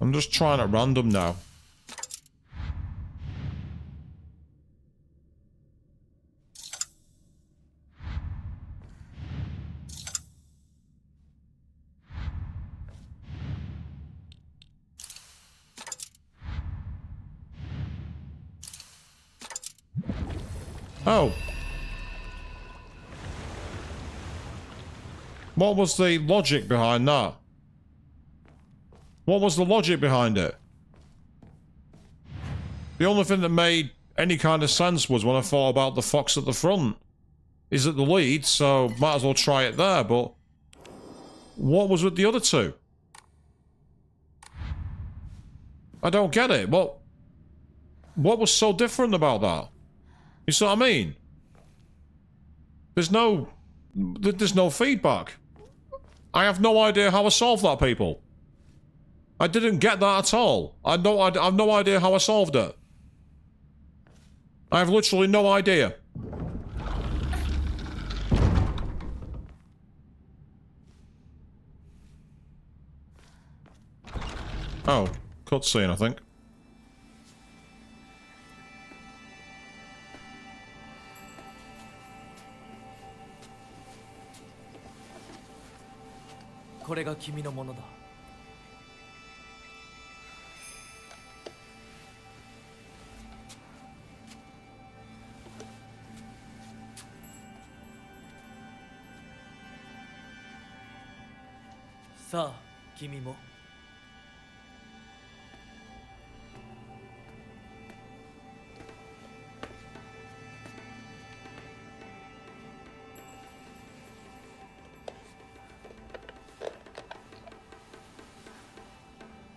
I'm just trying at random now. Oh. What was the logic behind that? What was the logic behind it? The only thing that made any kind of sense was when I thought about the fox at the front. Is at the lead, so might as well try it there, but... What was with the other two? I don't get it. What was so different about that? You see what I mean? There's no feedback. I have no idea how I solved that, people. I didn't get that at all. I have no idea how I solved it. I have literally no idea. Oh, cutscene, I think. Sa, kimi mo.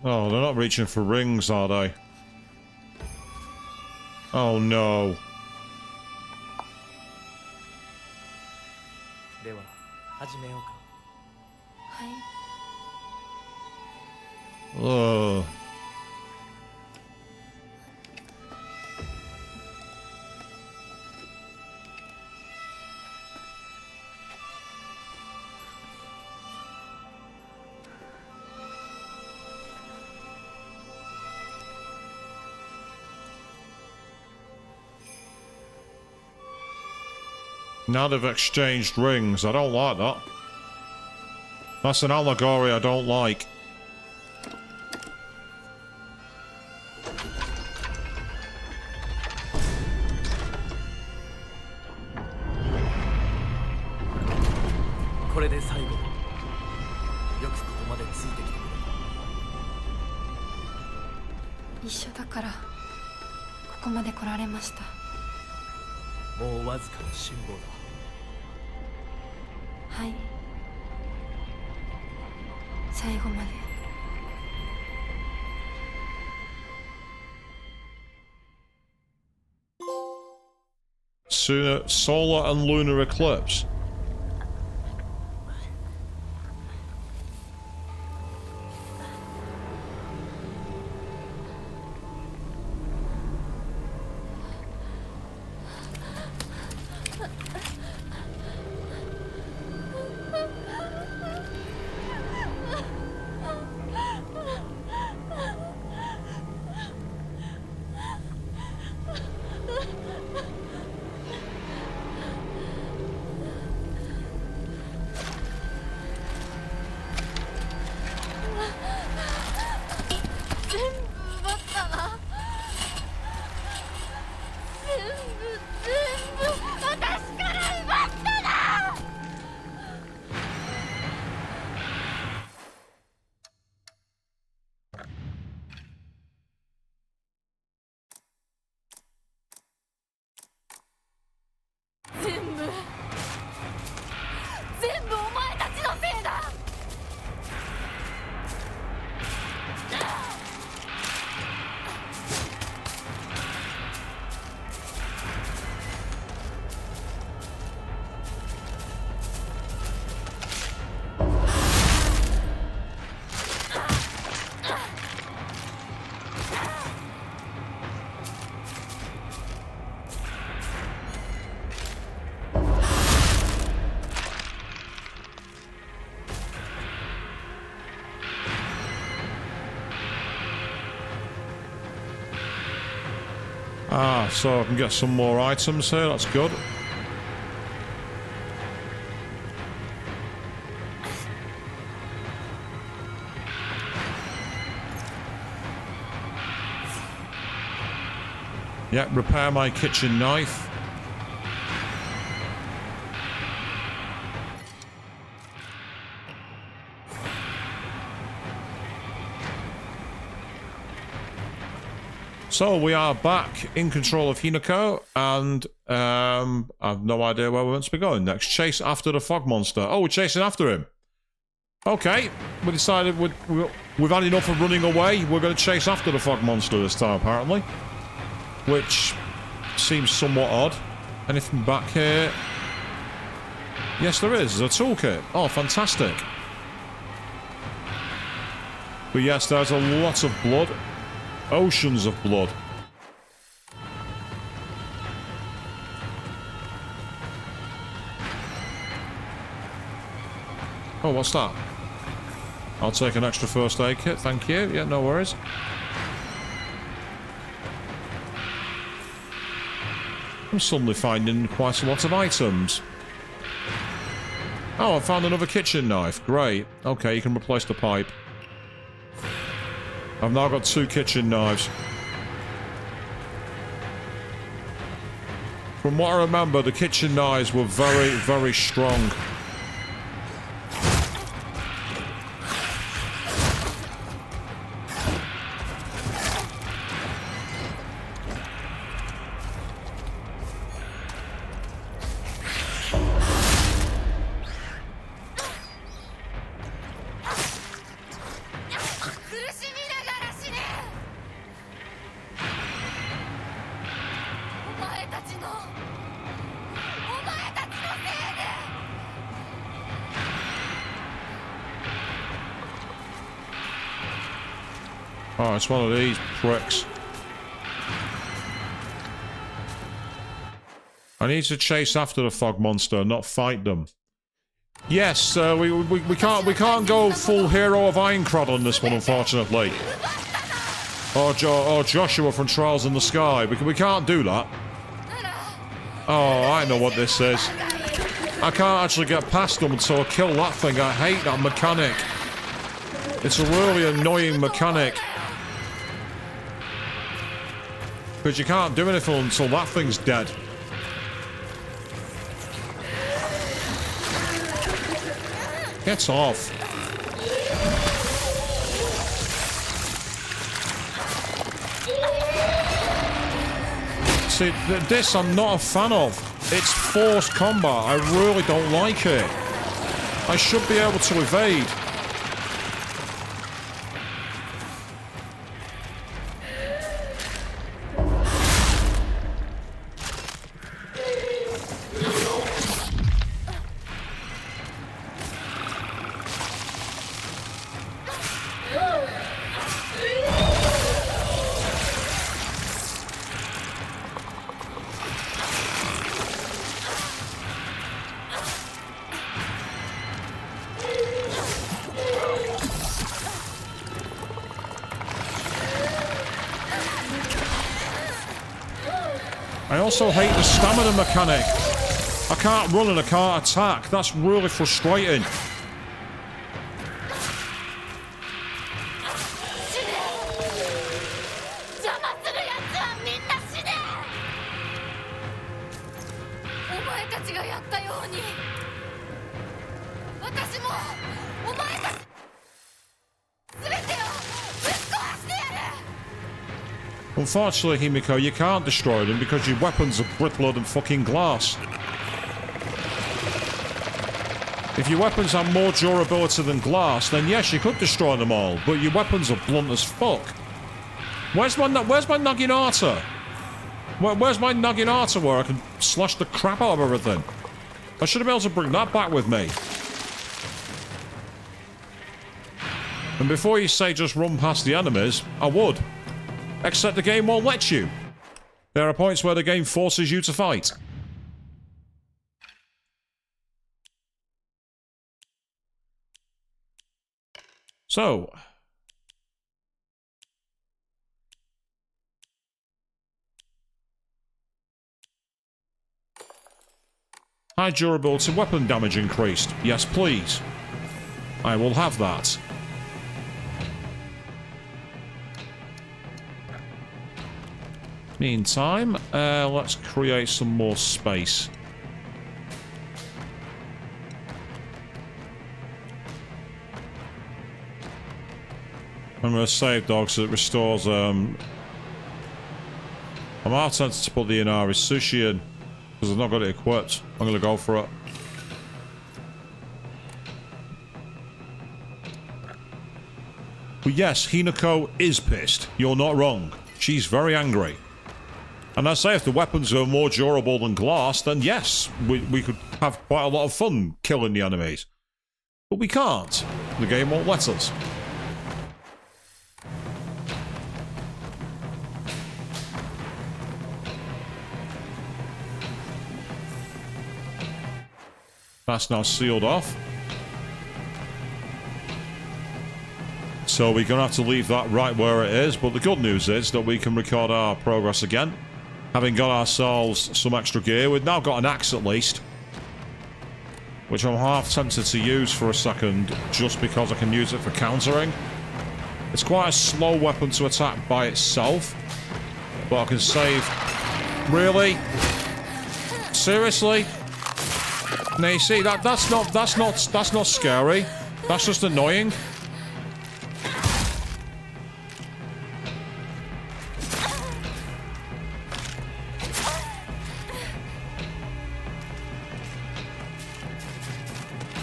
Oh, they're not reaching for rings, are they? Oh no. では始めようか。はい。 Ugh. Now they've exchanged rings. I don't like that. That's an allegory I don't like. Solar and lunar eclipse. Ah, so I can get some more items here. That's good. Yeah, repair my kitchen knife. So we are back in control of Hinako, and I have no idea where we're meant to be going next. Chase after the fog monster. Oh, we're chasing after him. Okay, we decided we've had enough of running away. We're going to chase after the fog monster this time, apparently. Which seems somewhat odd. Anything back here? Yes, there is. There's a toolkit. Oh, fantastic. But yes, there's a lot of blood. Oceans of blood. Oh, what's that? I'll take an extra first aid kit, thank you. Yeah, no worries. I'm suddenly finding quite a lot of items. Oh, I found another kitchen knife. Great. Okay, you can replace the pipe. I've now got 2 kitchen knives. From what I remember, the kitchen knives were very, very strong. Oh, it's one of these pricks. I need to chase after the fog monster, not fight them. Yes, we can't go full hero of Ironcrad on this one, unfortunately. Or Joshua from Trials in the Sky. We can't do that. Oh, I know what this is. I can't actually get past them until I kill that thing. I hate that mechanic. It's a really annoying mechanic. Because you can't do anything until that thing's dead. Get off. See, this I'm not a fan of. It's forced combat. I really don't like it. I should be able to evade. I also hate the stamina mechanic. I can't run and I can't attack. That's really frustrating. Unfortunately, Himiko, you can't destroy them because your weapons are brittler than fucking glass. If your weapons have more durability than glass, then yes, you could destroy them all, but your weapons are blunt as fuck. Where's my Naginata? Where's my Naginata where I can slash the crap out of everything? I should have been able to bring that back with me. And before you say just run past the enemies, I would. Except the game won't let you. There are points where the game forces you to fight. So. high durability weapon damage increased. Yes, please. I will have that. Meantime, let's create some more space. I'm going to save dogs so it restores I'm half tempted to put the Inari Sushi in because I've not got it equipped. I'm going to go for it. But yes, Hinako is pissed. You're not wrong. She's very angry. And I say if the weapons are more durable than glass, then yes, we could have quite a lot of fun killing the enemies. But we can't. The game won't let us. That's now sealed off. So we're going to have to leave that right where it is. But the good news is that we can record our progress again. Having got ourselves some extra gear. We've now got an axe at least. Which I'm half tempted to use for a second. Just because I can use it for countering. It's quite a slow weapon to attack by itself. But I can save... Really? Seriously? Now you see that's not scary. That's just annoying.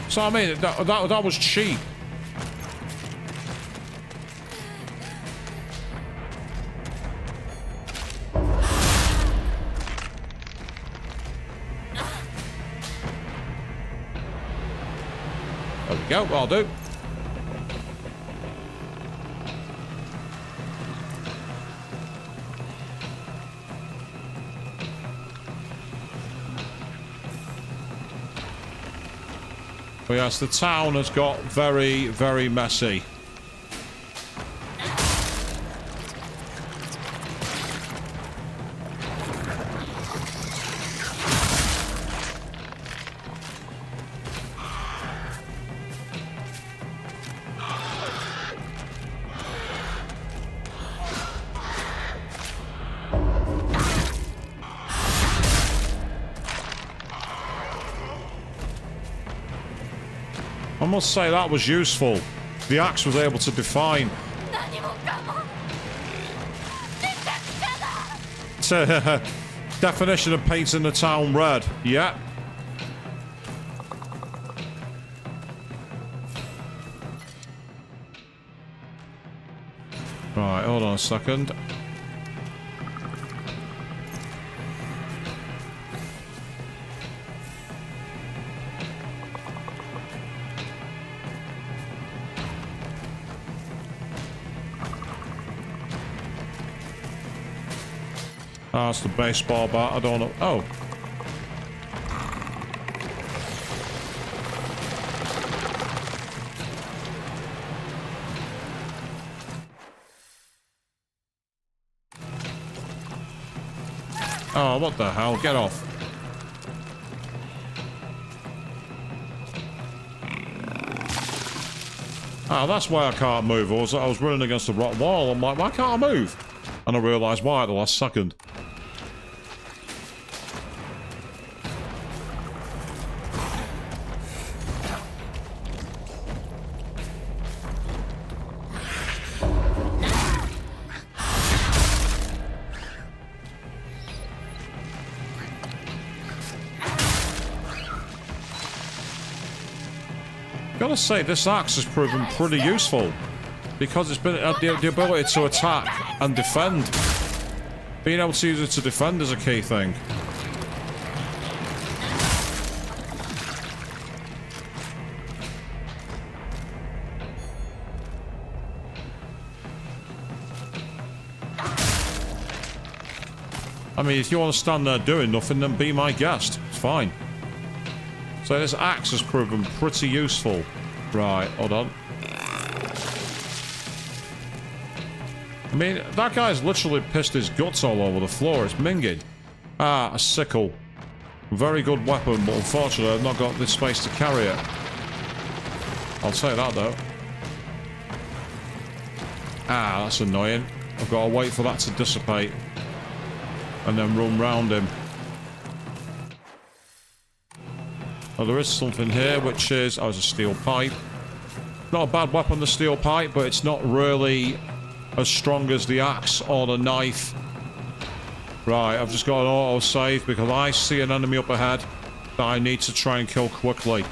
So I mean that was cheap. There we go, I'll do. But yes, the town has got very, very messy. I must say that was useful. The axe was able to define. Definition of painting the town red. Yeah. Right, hold on a second. Oh, it's the baseball bat. I don't know. Oh. Oh, what the hell? Get off. Oh, that's why I can't move. I was running against the rock wall. I'm like, why can't I move? And I realised why at the last second. Gotta say, this axe has proven pretty useful because it's been the ability to attack and defend. Being able to use it to defend is a key thing. I mean, if you want to stand there doing nothing, then be my guest. It's fine. So this axe has proven pretty useful. Right, hold on. I mean, that guy's literally pissed his guts all over the floor. It's minging. Ah, a sickle. Very good weapon, but unfortunately I've not got the space to carry it. I'll say that though. Ah, that's annoying. I've got to wait for that to dissipate. And then run round him. Oh, there is something here, which is... Oh, it's a steel pipe. Not a bad weapon, the steel pipe, but it's not really as strong as the axe or the knife. Right, I've just got an auto-save because I see an enemy up ahead that I need to try and kill quickly.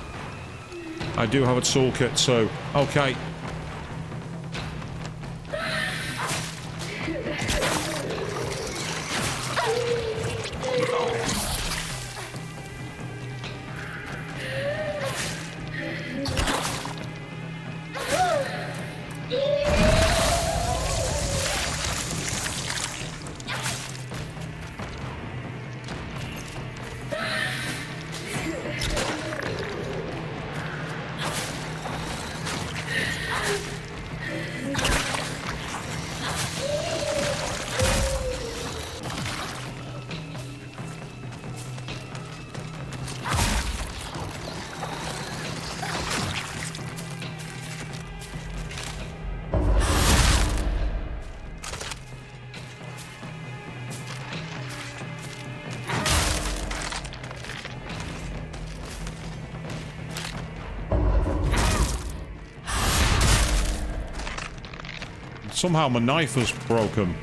I do have a toolkit too. Okay. Somehow my knife was broken.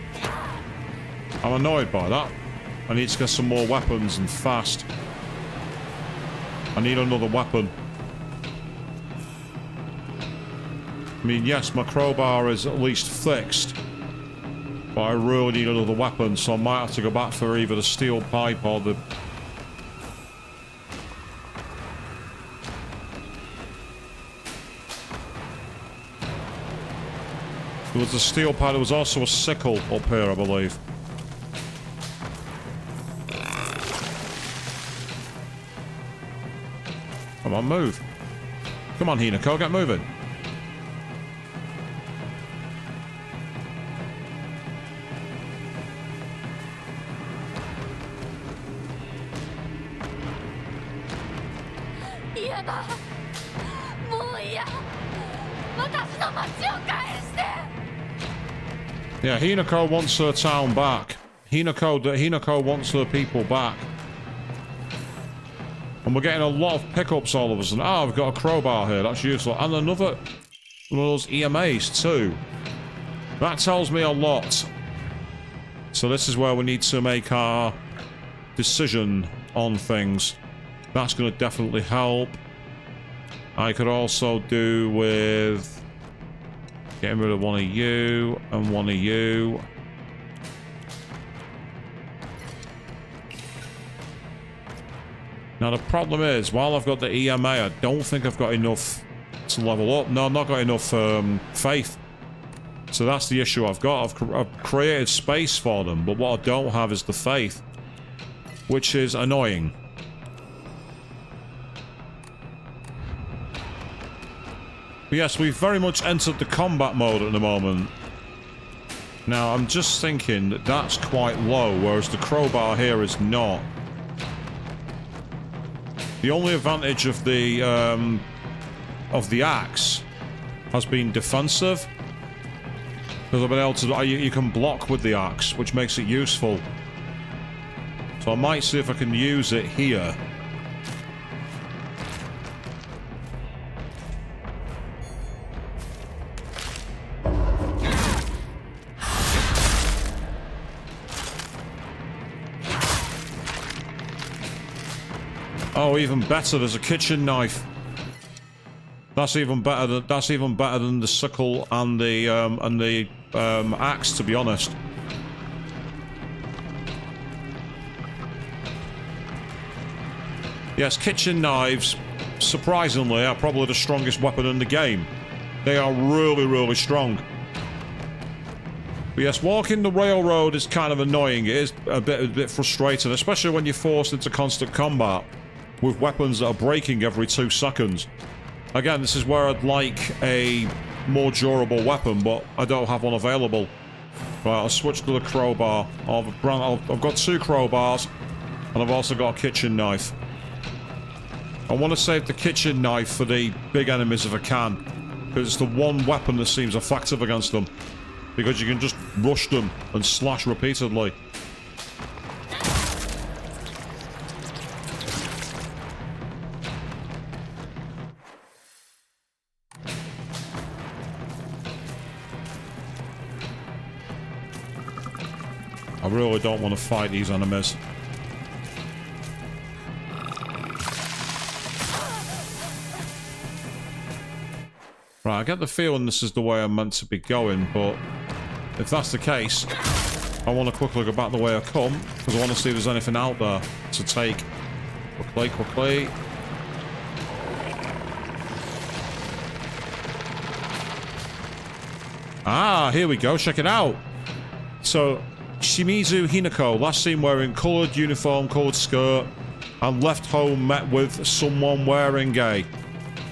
I'm annoyed by that. I need to get some more weapons and fast. I need another weapon. I mean, yes, my crowbar is at least fixed. But I really need another weapon, so I might have to go back for either the steel pipe or the... There was a steel pipe, there was also a sickle up here, I believe. Come on, move. Come on, Hinako, get moving. Yeah, Hinako wants her town back. Hinako wants her people back. And we're getting a lot of pickups all of us. And I've got a crowbar here. That's useful. And another one of those EMAs too. That tells me a lot. So this is where we need to make our decision on things. That's going to definitely help. I could also do with... getting rid of one of you and one of you. Now the problem is, while I've got the EMA, I don't think I've got enough to level up. No, I've not got enough faith. So that's the issue I've got. I've created space for them, but what I don't have is the faith. Which is annoying. But yes, we've very much entered the combat mode at the moment. Now, I'm just thinking that that's quite low, whereas the crowbar here is not. The only advantage of the axe has been defensive. Because I've been able to... You can block with the axe, which makes it useful. So I might see if I can use it here. Oh, even better, there's a kitchen knife. That's even better than the sickle and the axe, to be honest. Yes, kitchen knives, surprisingly, are probably the strongest weapon in the game. They are really, really strong. But yes, walking the railroad is kind of annoying. It is a bit frustrating, especially when you're forced into constant combat with weapons that are breaking every 2 seconds. Again, this is where I'd like a more durable weapon, but I don't have one available. Right, I'll switch to the crowbar. I've got 2 crowbars. And I've also got a kitchen knife. I want to save the kitchen knife for the big enemies if I can. Because it's the one weapon that seems effective against them. Because you can just rush them and slash repeatedly. I really don't want to fight these enemies. Right, I get the feeling this is the way I'm meant to be going, but if that's the case, I want to quickly go back the way I come, because I want to see if there's anything out there to take. Quickly, quickly. Ah, here we go, check it out. So, Shimizu Hinako, last seen wearing coloured uniform, coloured skirt, and left home met with someone wearing a...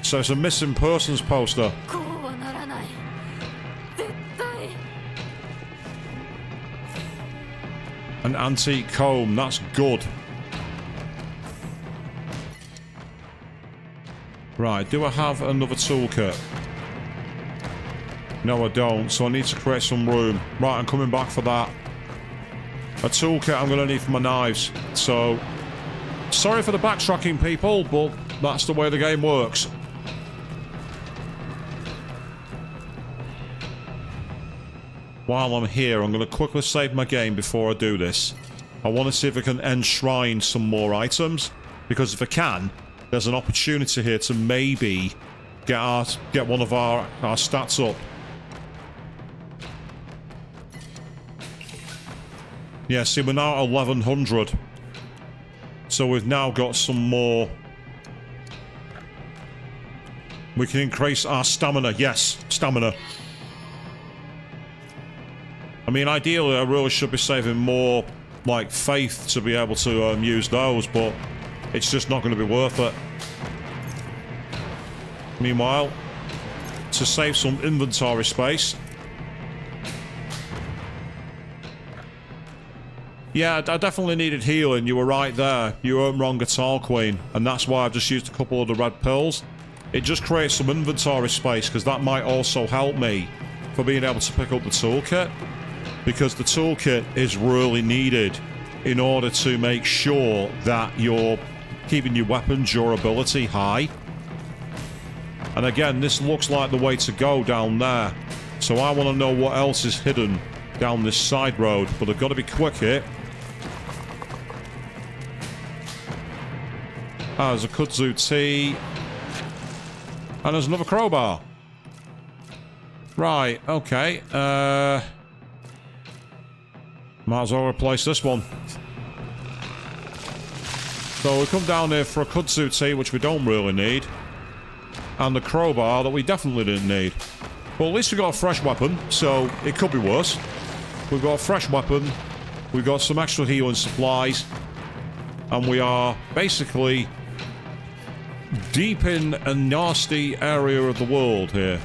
So it's a missing persons poster. An antique comb, that's good. Right, do I have another toolkit? No, I don't, so I need to create some room. Right, I'm coming back for that. A toolkit I'm going to need for my knives. So, sorry for the backtracking, people, but that's the way the game works. While I'm here, I'm going to quickly save my game before I do this. I want to see if I can enshrine some more items, because if I can, there's an opportunity here to maybe get one of our stats up. Yeah, see, we're now at 1100. So we've now got some more. We can increase our stamina. Yes, stamina. I mean, ideally, I really should be saving more, like, faith to be able to use those, but it's just not going to be worth it. Meanwhile, to save some inventory space... Yeah, I definitely needed healing. You were right there. You weren't wrong at all, Queen. And that's why I've just used a couple of the red pills. It just creates some inventory space, because that might also help me for being able to pick up the toolkit. Because the toolkit is really needed in order to make sure that you're keeping your weapon durability high. And again, this looks like the way to go down there. So I want to know what else is hidden down this side road. But I've got to be quick here. Ah, there's a kudzu tea. And there's another crowbar. Right, okay. Might as well replace this one. So we come down here for a kudzu tea, which we don't really need. And the crowbar that we definitely didn't need. Well, at least we got a fresh weapon, so it could be worse. We've got a fresh weapon. We've got some extra healing supplies. And we are basically deep in a nasty area of the world here.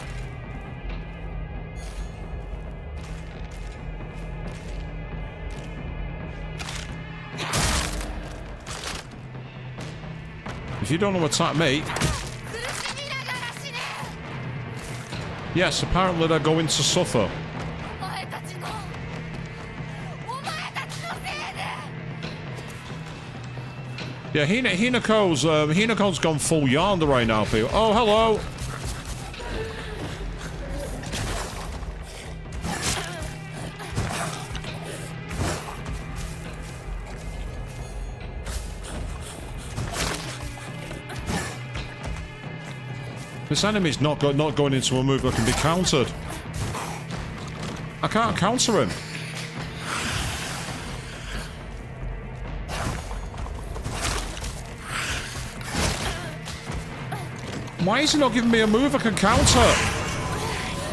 If you don't know to attack me... Yes, apparently they're going to suffer. Yeah, Hinako's gone full yonder right now, people. Oh, hello! This enemy's not going into a move that can be countered. I can't counter him. Why is he not giving me a move I can counter?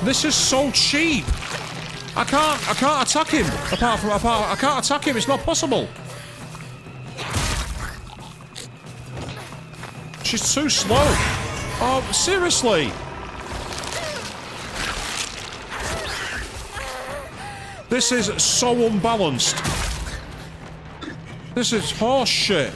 This is so cheap. I can't attack him. I can't attack him. It's not possible. She's too slow. Oh, seriously. This is so unbalanced. This is horse shit.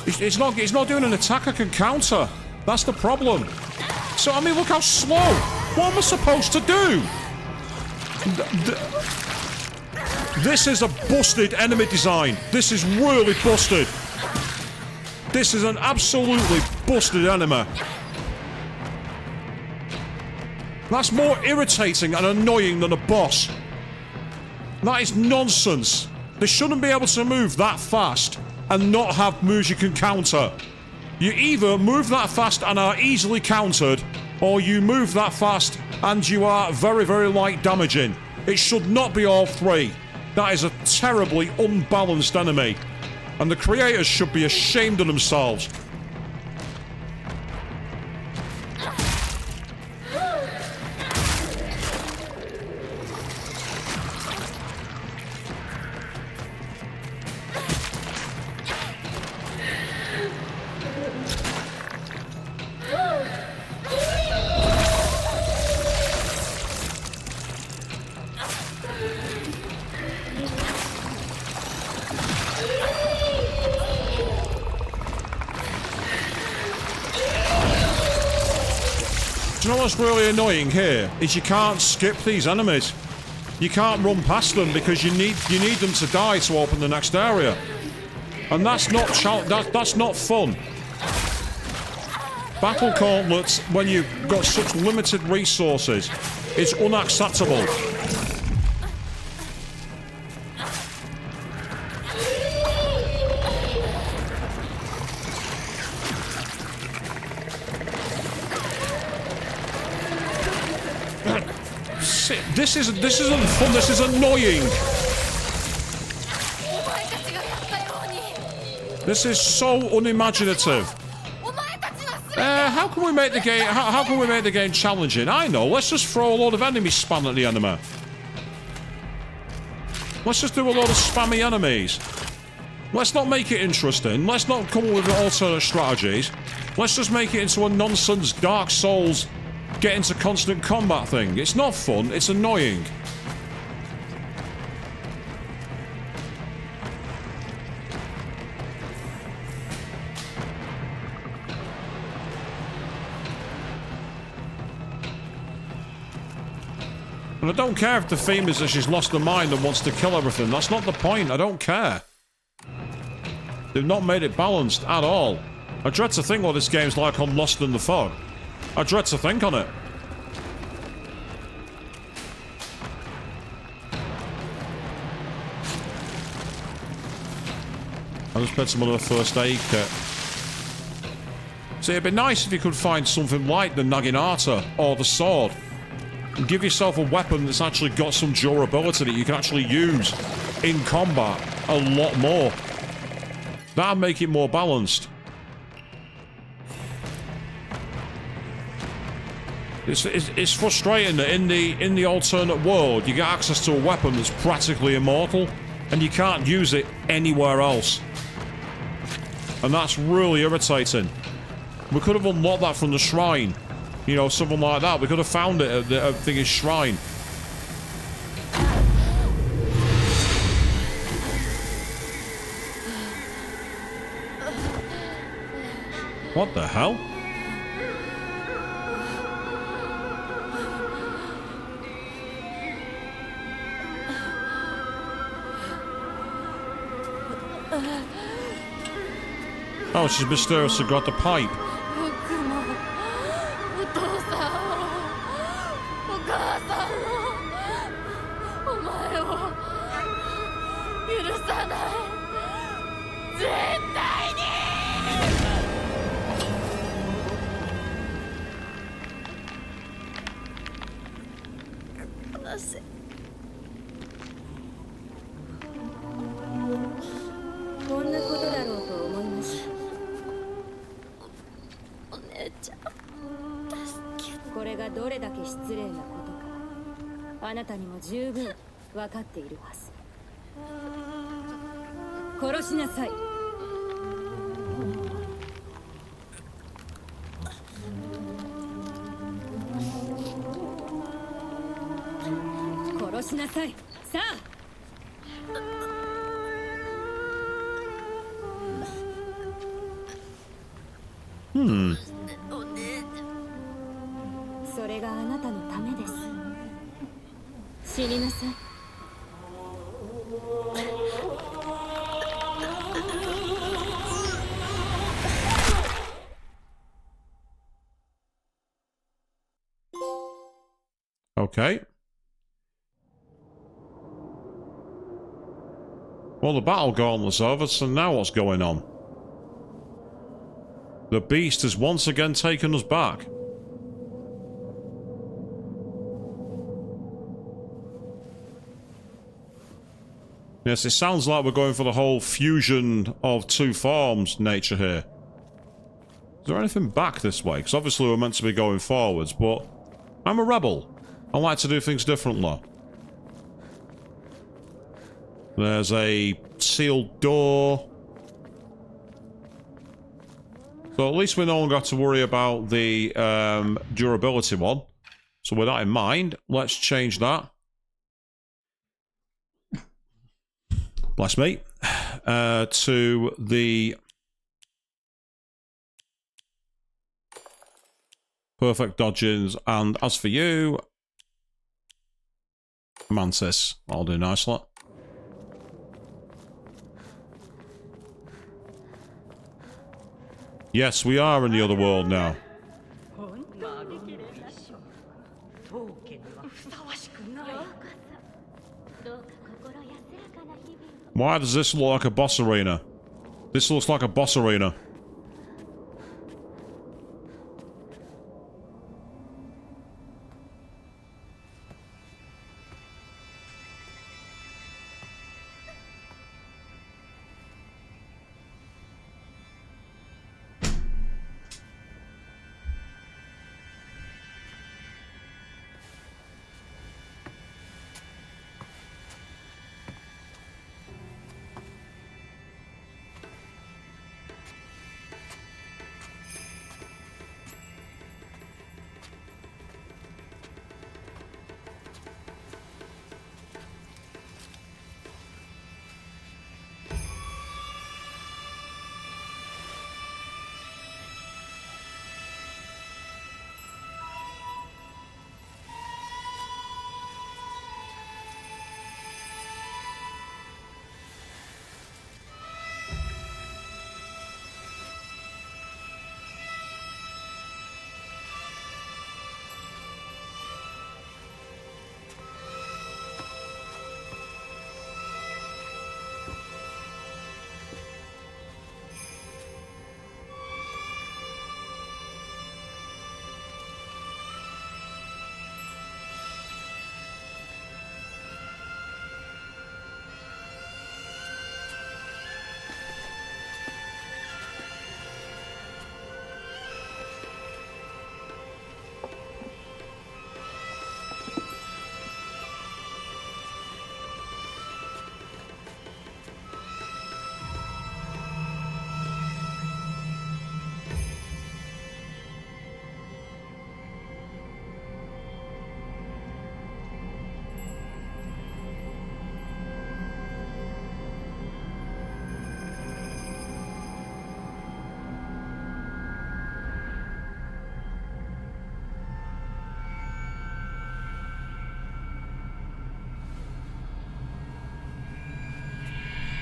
It's not doing an attack I can counter. That's the problem. So, I mean, look how slow. What am I supposed to do? This is a busted enemy design. This is really busted. This is an absolutely busted enemy. That's more irritating and annoying than a boss. That is nonsense. They shouldn't be able to move that fast and not have moves you can counter. You either move that fast and are easily countered, or you move that fast and you are very, very light damaging. It should not be all three. That is a terribly unbalanced enemy. And the creators should be ashamed of themselves. Do you know what's really annoying here? Is you can't skip these enemies. You can't run past them because you need them to die to open the next area. And that's not that's not fun. Battle gauntlets, when you've got such limited resources, is unacceptable. This isn't fun, this is annoying. This is so unimaginative. How can we make the game how can we make the game challenging? I know, let's just throw a load of enemy spam at the enemy. Let's just do a load of spammy enemies. Let's not make it interesting. Let's not come up with alternate strategies. Let's just make it into a nonsense Dark Souls get into constant combat thing. It's not fun, it's annoying. And I don't care if the theme is that she's lost her mind and wants to kill everything. That's not the point. I don't care. They've not made it balanced at all. I dread to think what this game's like on Lost in the Fog. I dread to think on it. I just put some of the first aid kit. See, it'd be nice if you could find something like the Naginata or the sword. And give yourself a weapon that's actually got some durability that you can actually use in combat a lot more. That'd make it more balanced. It's frustrating that in the alternate world you get access to a weapon that's practically immortal and you can't use it anywhere else. And that's really irritating. We could have unlocked that from the shrine. You know, something like that. We could have found it at the thingy's shrine. What the hell? Oh, she's mysteriously got the pipe. しなさい。さあ。それがあなたのためです。死になさい。Okay. Well, the battle gauntlet's over, so now what's going on? The beast has once again taken us back. Yes, it sounds like we're going for the whole fusion of two forms nature here. Is there anything back this way? Because obviously we're meant to be going forwards, but I'm a rebel. I like to do things differently. There's a sealed door. So at least we no longer have to worry about the durability one. So with that in mind, let's change that. Bless me. To the perfect dodgings. And as for you, Mantis. I'll do nicely. Yes, we are in the other world now. Why does this look like a boss arena? This looks like a boss arena.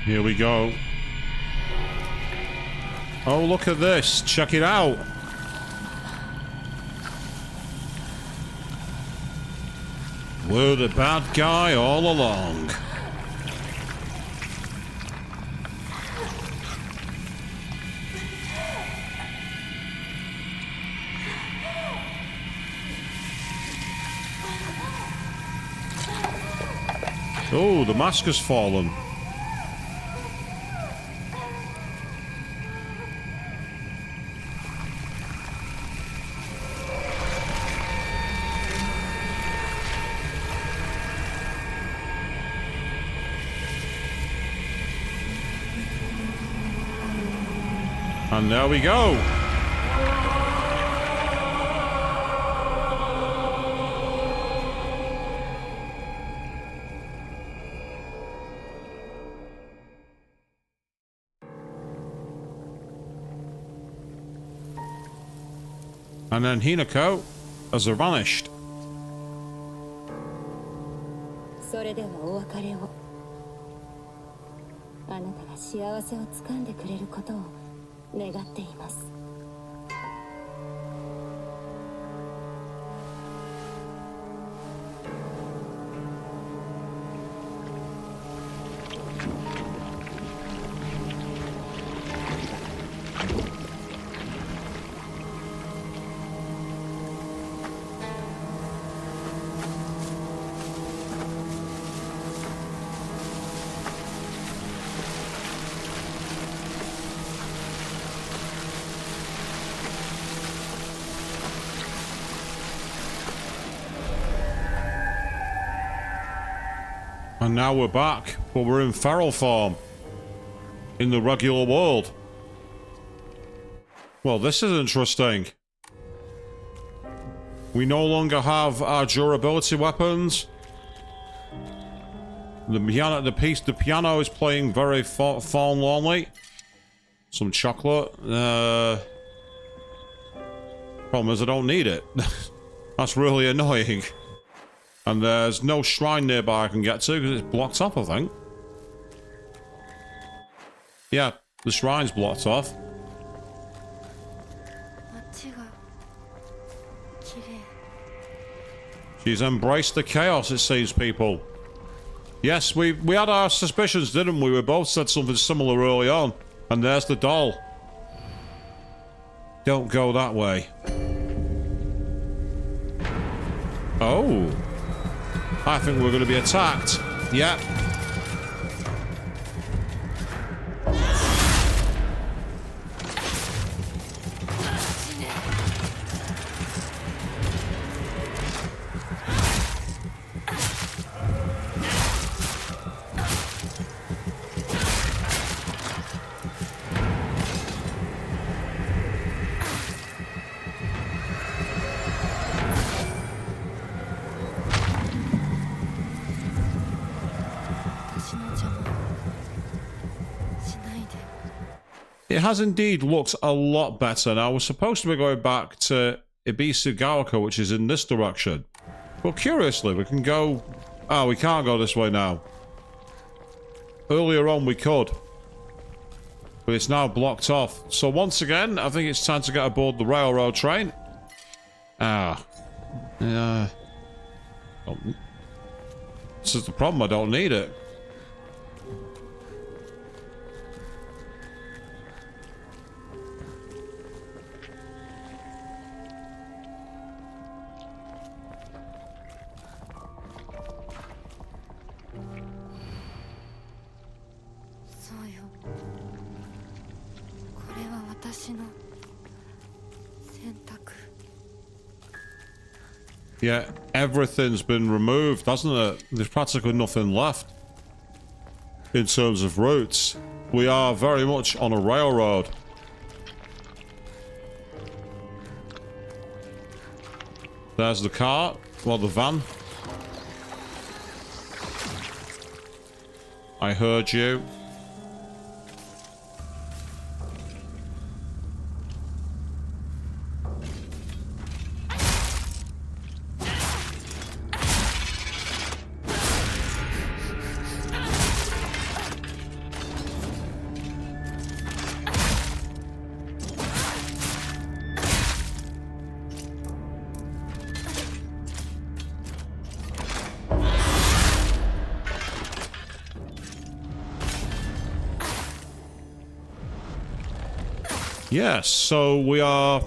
Here we go. Oh, look at this. Check it out. We're the bad guy all along. Oh, the mask has fallen. And there we go. And then Hinako has vanished. それではお別れを。あなたが幸せをつかんでくれることを願っています。And now we're back, but we're in feral form. In the regular world. Well, this is interesting. We no longer have our durability weapons. The piano is playing very forlornly. Some chocolate. Problem is I don't need it. That's really annoying. And there's no shrine nearby I can get to because it's blocked off, I think. Yeah, the shrine's blocked off. She's embraced the chaos, it seems, people. Yes, we had our suspicions, didn't we? We both said something similar early on. And there's the doll. Don't go that way. Oh. I think we're going to be attacked. Yeah. It has indeed looked a lot better. Now, we're supposed to be going back to Ibisugaoka, which is in this direction. But curiously, we can go... Oh, we can't go this way now. Earlier on, we could. But it's now blocked off. So once again, I think it's time to get aboard the railroad train. Ah. Yeah. This is the problem, I don't need it. Yeah, everything's been removed, hasn't it? There's practically nothing left in terms of routes. We are very much on a railroad. There's the cart, well, the van. I heard you. Yes, so we are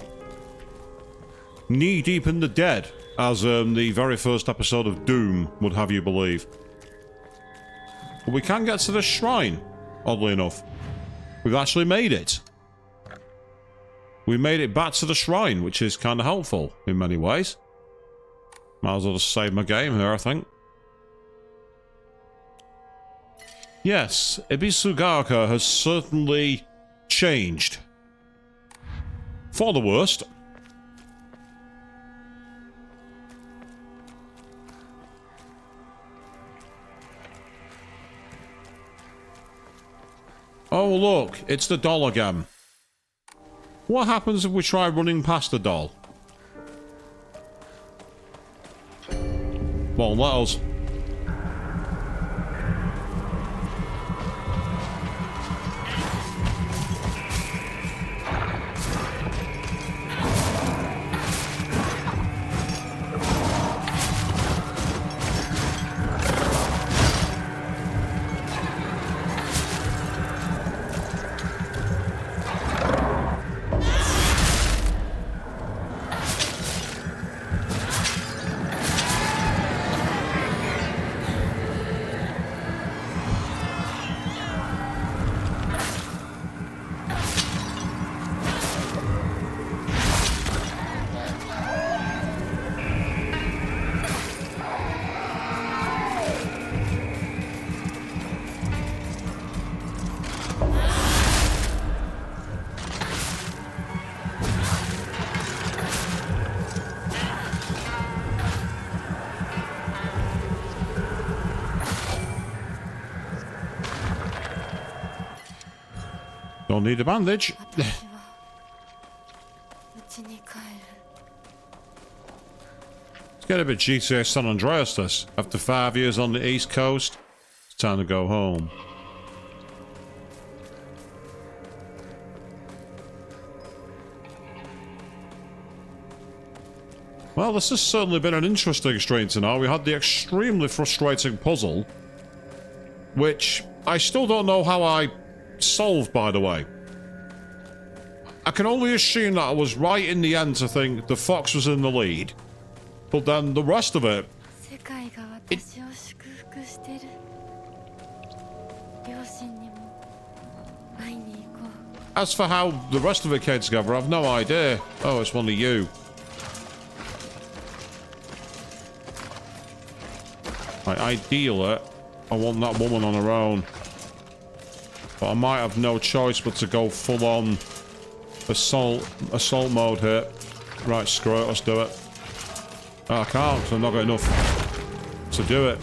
knee-deep in the dead, as the very first episode of Doom would have you believe. But we can get to the shrine, oddly enough. We've actually made it. We made it back to the shrine, which is kind of helpful in many ways. Might as well just save my game here, I think. Yes, Ibisugaoka has certainly changed. For the worst. Oh look, it's the doll again. What happens if we try running past the doll? Well, let us. Don't need a bandage. 私は家に帰る。 It's getting a bit GTA San Andreas, this. After 5 years on the East Coast, it's time to go home. Well, this has certainly been an interesting stream tonight. We had the extremely frustrating puzzle, which I still don't know how I solved, by the way. I can only assume that I was right in the end to think the fox was in the lead, but then the rest of it... 世界が私を祝福してる。両親にも会いに行こう。 As for how the rest of it came together, I've no idea. Oh, it's one of you. Ideally, I want that woman on her own. But I might have no choice but to go full-on assault mode here. Right, screw it, let's do it. Oh, I can't, because I've not got enough to do it.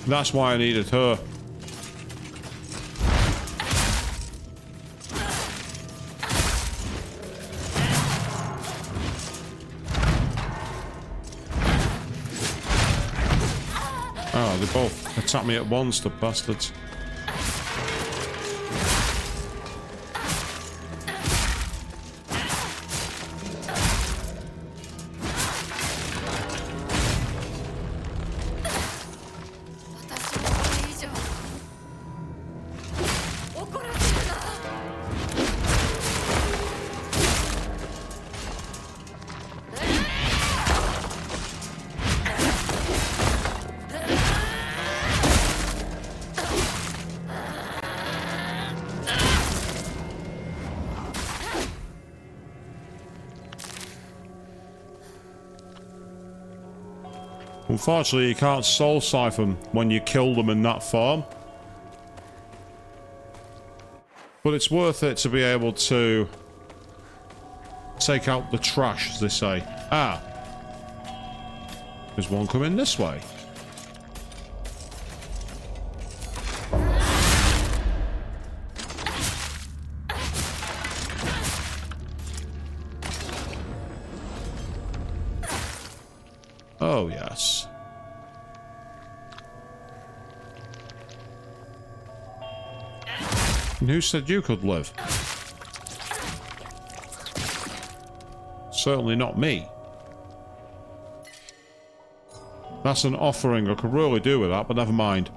That's why I needed her. Oh, they both attacked me at once, the bastards. Unfortunately, you can't soul siphon when you kill them in that form. But it's worth it to be able to take out the trash, as they say. Ah. There's one coming this way. Oh, yes. And who said you could live? Certainly not me. That's an offering I could really do with that, but never mind.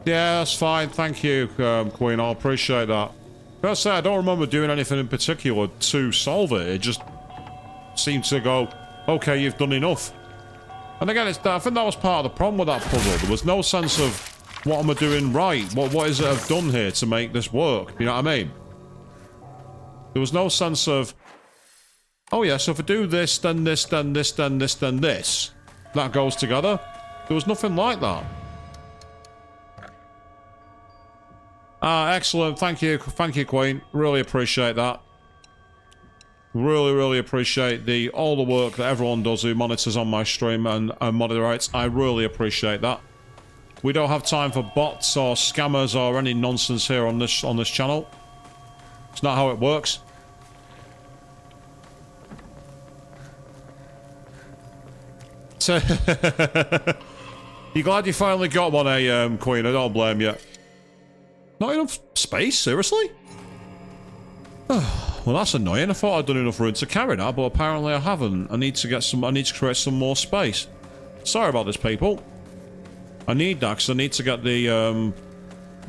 Yeah, that's fine. Thank you, Queen. I appreciate that. But I say, I don't remember doing anything in particular to solve it. It just seemed to go, okay, you've done enough. And again, I think that was part of the problem with that puzzle. There was no sense of, what am I doing right? What is it I've done here to make this work? You know what I mean? There was no sense of, oh yeah, so if I do this, then this, then this, then this, then this, that goes together. There was nothing like that. Ah, excellent. Thank you, Queen. Really appreciate that. Really appreciate all the work that everyone does who monitors on my stream and moderates. I really appreciate that. We don't have time for bots or scammers or any nonsense here on this channel. It's not how it works. You glad you finally got one, Queen? I don't blame you. Not enough space? Seriously? Well, that's annoying. I thought I'd done enough room to carry that, but apparently I haven't. I need to create some more space. Sorry about this, people. I need that because I need to get the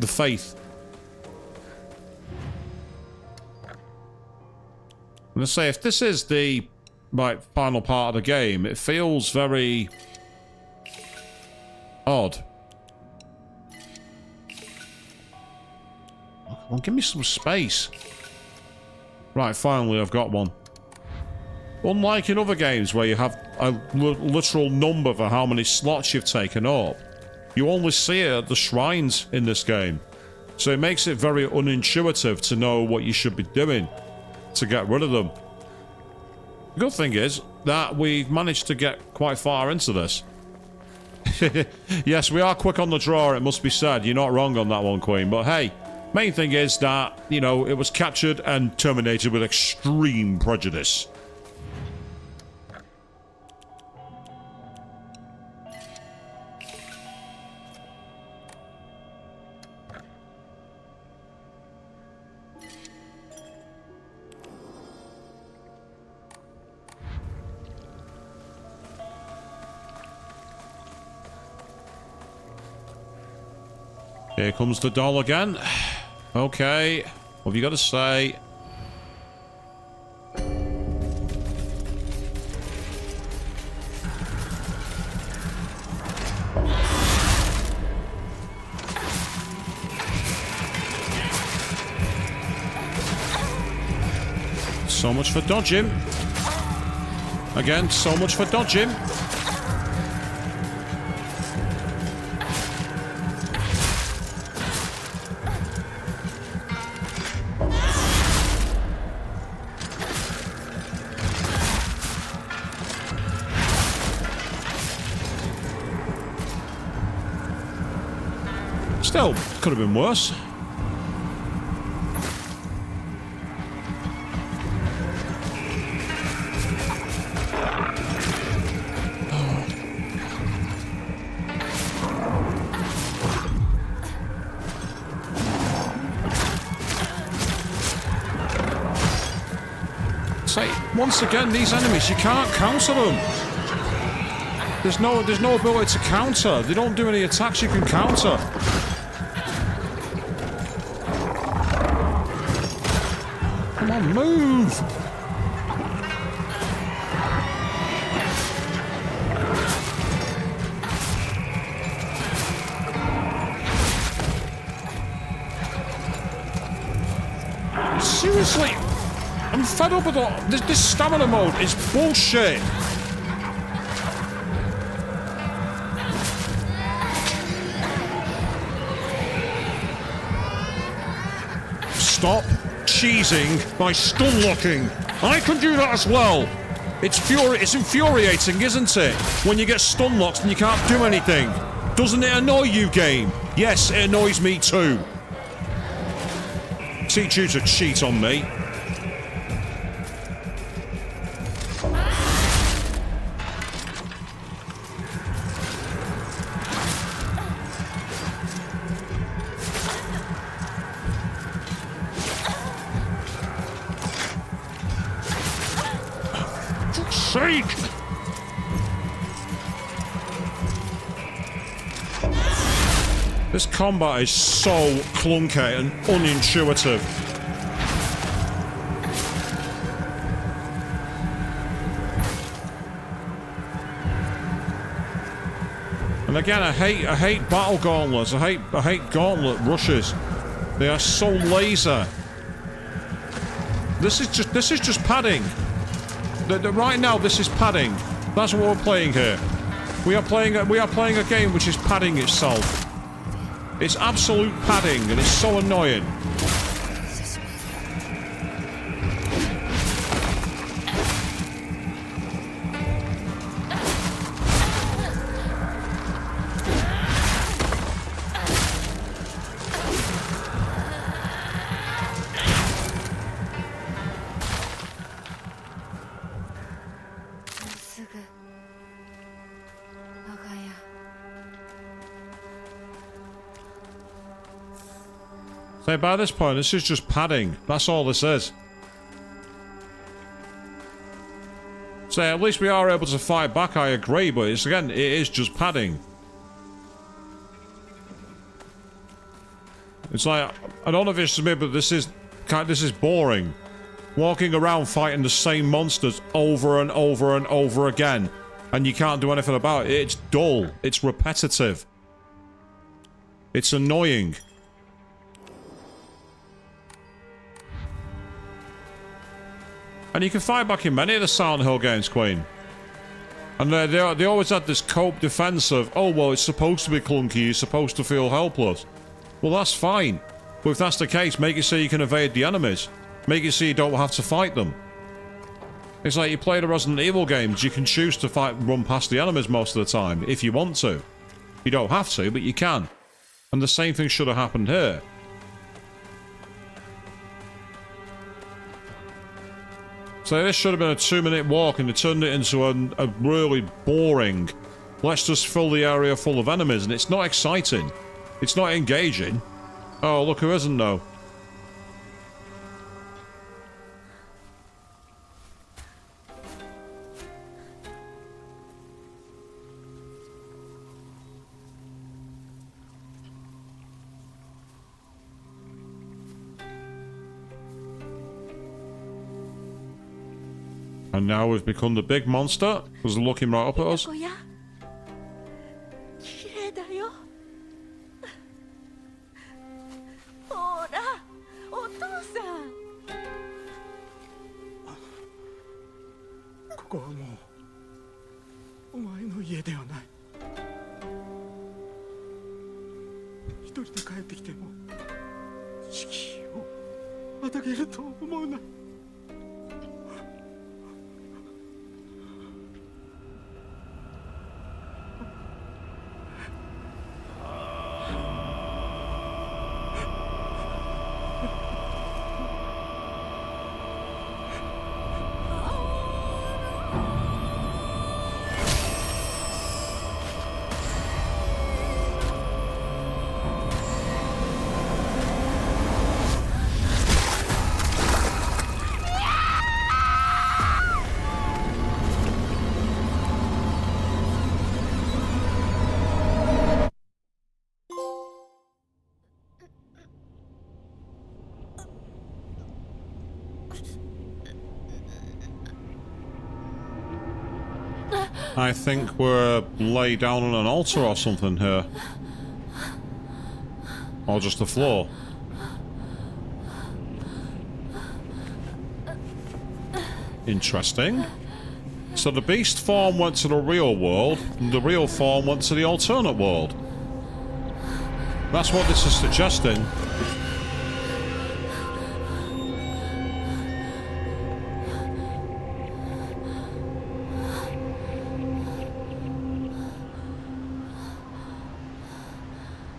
faith. I'm gonna say, if this is the final part of the game, it feels very odd. Well, give me some space. Right, finally I've got one. Unlike in other games where you have a literal number for how many slots you've taken up, you only see it at the shrines in this game. So it makes it very unintuitive to know what you should be doing to get rid of them. The good thing is that we've managed to get quite far into this. Yes, we are quick on the draw, it must be said. You're not wrong on that one, Queen. But hey, main thing is that, you know, it was captured and terminated with extreme prejudice. Here comes the doll again. Okay, what have you got to say? So much for dodging. Again, so much for dodging. Still, could have been worse. Say, once again, these enemies, you can't counter them. There's no ability to counter. They don't do any attacks you can counter. Come on, move! Seriously? I'm fed up with all this stamina mode is bullshit. Stop cheesing by stun locking. I can do that as well. It's infuriating, isn't it? When you get stun locked and you can't do anything. Doesn't it annoy you, game? Yes, it annoys me too. Teach you to cheat on me. Sake! This combat is so clunky and unintuitive. And again, I hate battle gauntlets. I hate gauntlet rushes. They are so laser. This is just padding. Right now, this is padding. That's what we're playing here. We are playing a game which is padding itself. It's absolute padding, and it's so annoying. So by this point, this is just padding. That's all this is. So at least we are able to fight back, I agree, but it's, again, it is just padding. It's like, I don't know if it's just me, but this is boring. Walking around fighting the same monsters over and over and over again, and you can't do anything about it. It's dull. It's repetitive. It's annoying. And you can fight back in many of the Silent Hill games, Queen. And they always had this cope defense of, oh, well, it's supposed to be clunky, you're supposed to feel helpless. Well, that's fine. But if that's the case, make it so you can evade the enemies. Make it so you don't have to fight them. It's like you play the Resident Evil games, you can choose to run past the enemies most of the time, if you want to. You don't have to, but you can. And the same thing should have happened here. So this should have been a 2-minute walk, and they turned it into a really boring, let's just fill the area full of enemies, and it's not exciting. It's not engaging. Oh, look who isn't, though. And now we've become the big monster, because they're looking right up at us. 綺麗だよ。ほら、お父さん。ここはもうお前の家ではない。一人で帰ってきても敷居をまたげると思うな。I think we're laid down on an altar or something here. Or just the floor. Interesting. So the beast form went to the real world, and the real form went to the alternate world. That's what this is suggesting.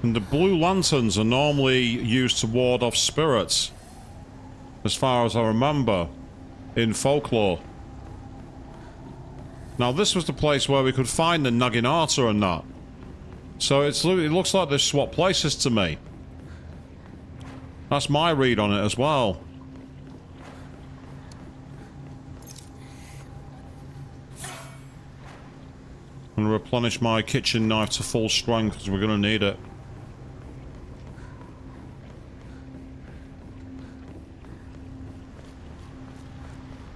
And the blue lanterns are normally used to ward off spirits, as far as I remember, in folklore. Now this was the place where we could find the Naginata and that. So it looks like they've swapped places to me. That's my read on it as well. And replenish my kitchen knife to full strength because we're going to need it.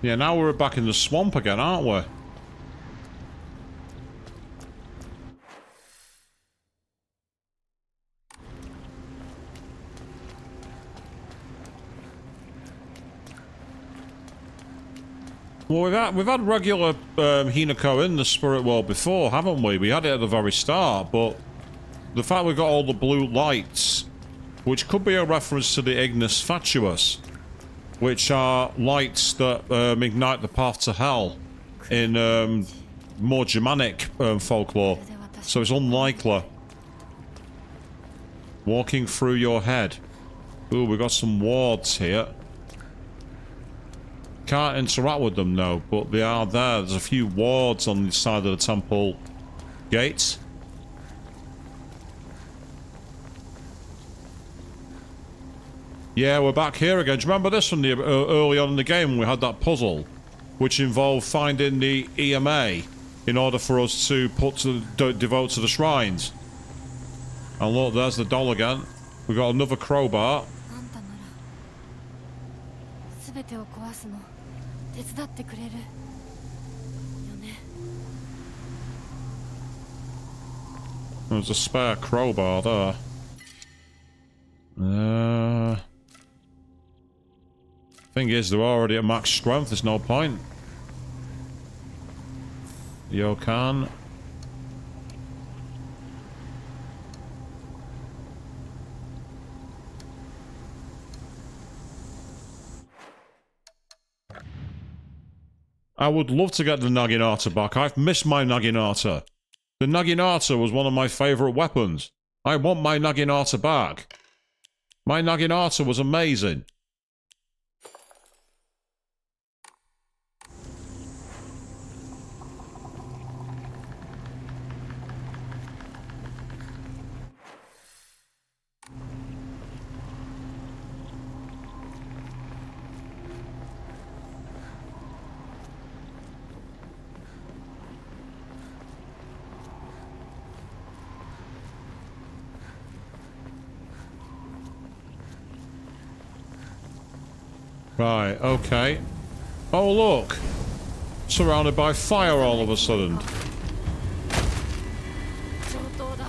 Yeah, now we're back in the swamp again, aren't we? Well, we've had regular Hinako in the spirit world before, haven't we? We had it at the very start, but the fact we've got all the blue lights, which could be a reference to the Ignis Fatuus, which are lights that ignite the path to hell in more Germanic folklore. So it's unlikely. Walking through your head. Ooh, we got some wards here. Can't interact with them though, but they are there. There's a few wards on the side of the temple gates. Yeah, we're back here again. Do you remember this from the early on in the game when we had that puzzle, which involved finding the EMA in order for us to devote to the shrines? And look, there's the doll again. We've got another crowbar. あんたなら全てを壊すの手伝ってくれるよね。 There's a spare crowbar there. Thing is, they're already at max strength. There's no point. Yokan. I would love to get the Naginata back. I've missed my Naginata. The Naginata was one of my favourite weapons. I want my Naginata back. My Naginata was amazing. Right, okay. Oh, look! Surrounded by fire all of a sudden. 上等だ。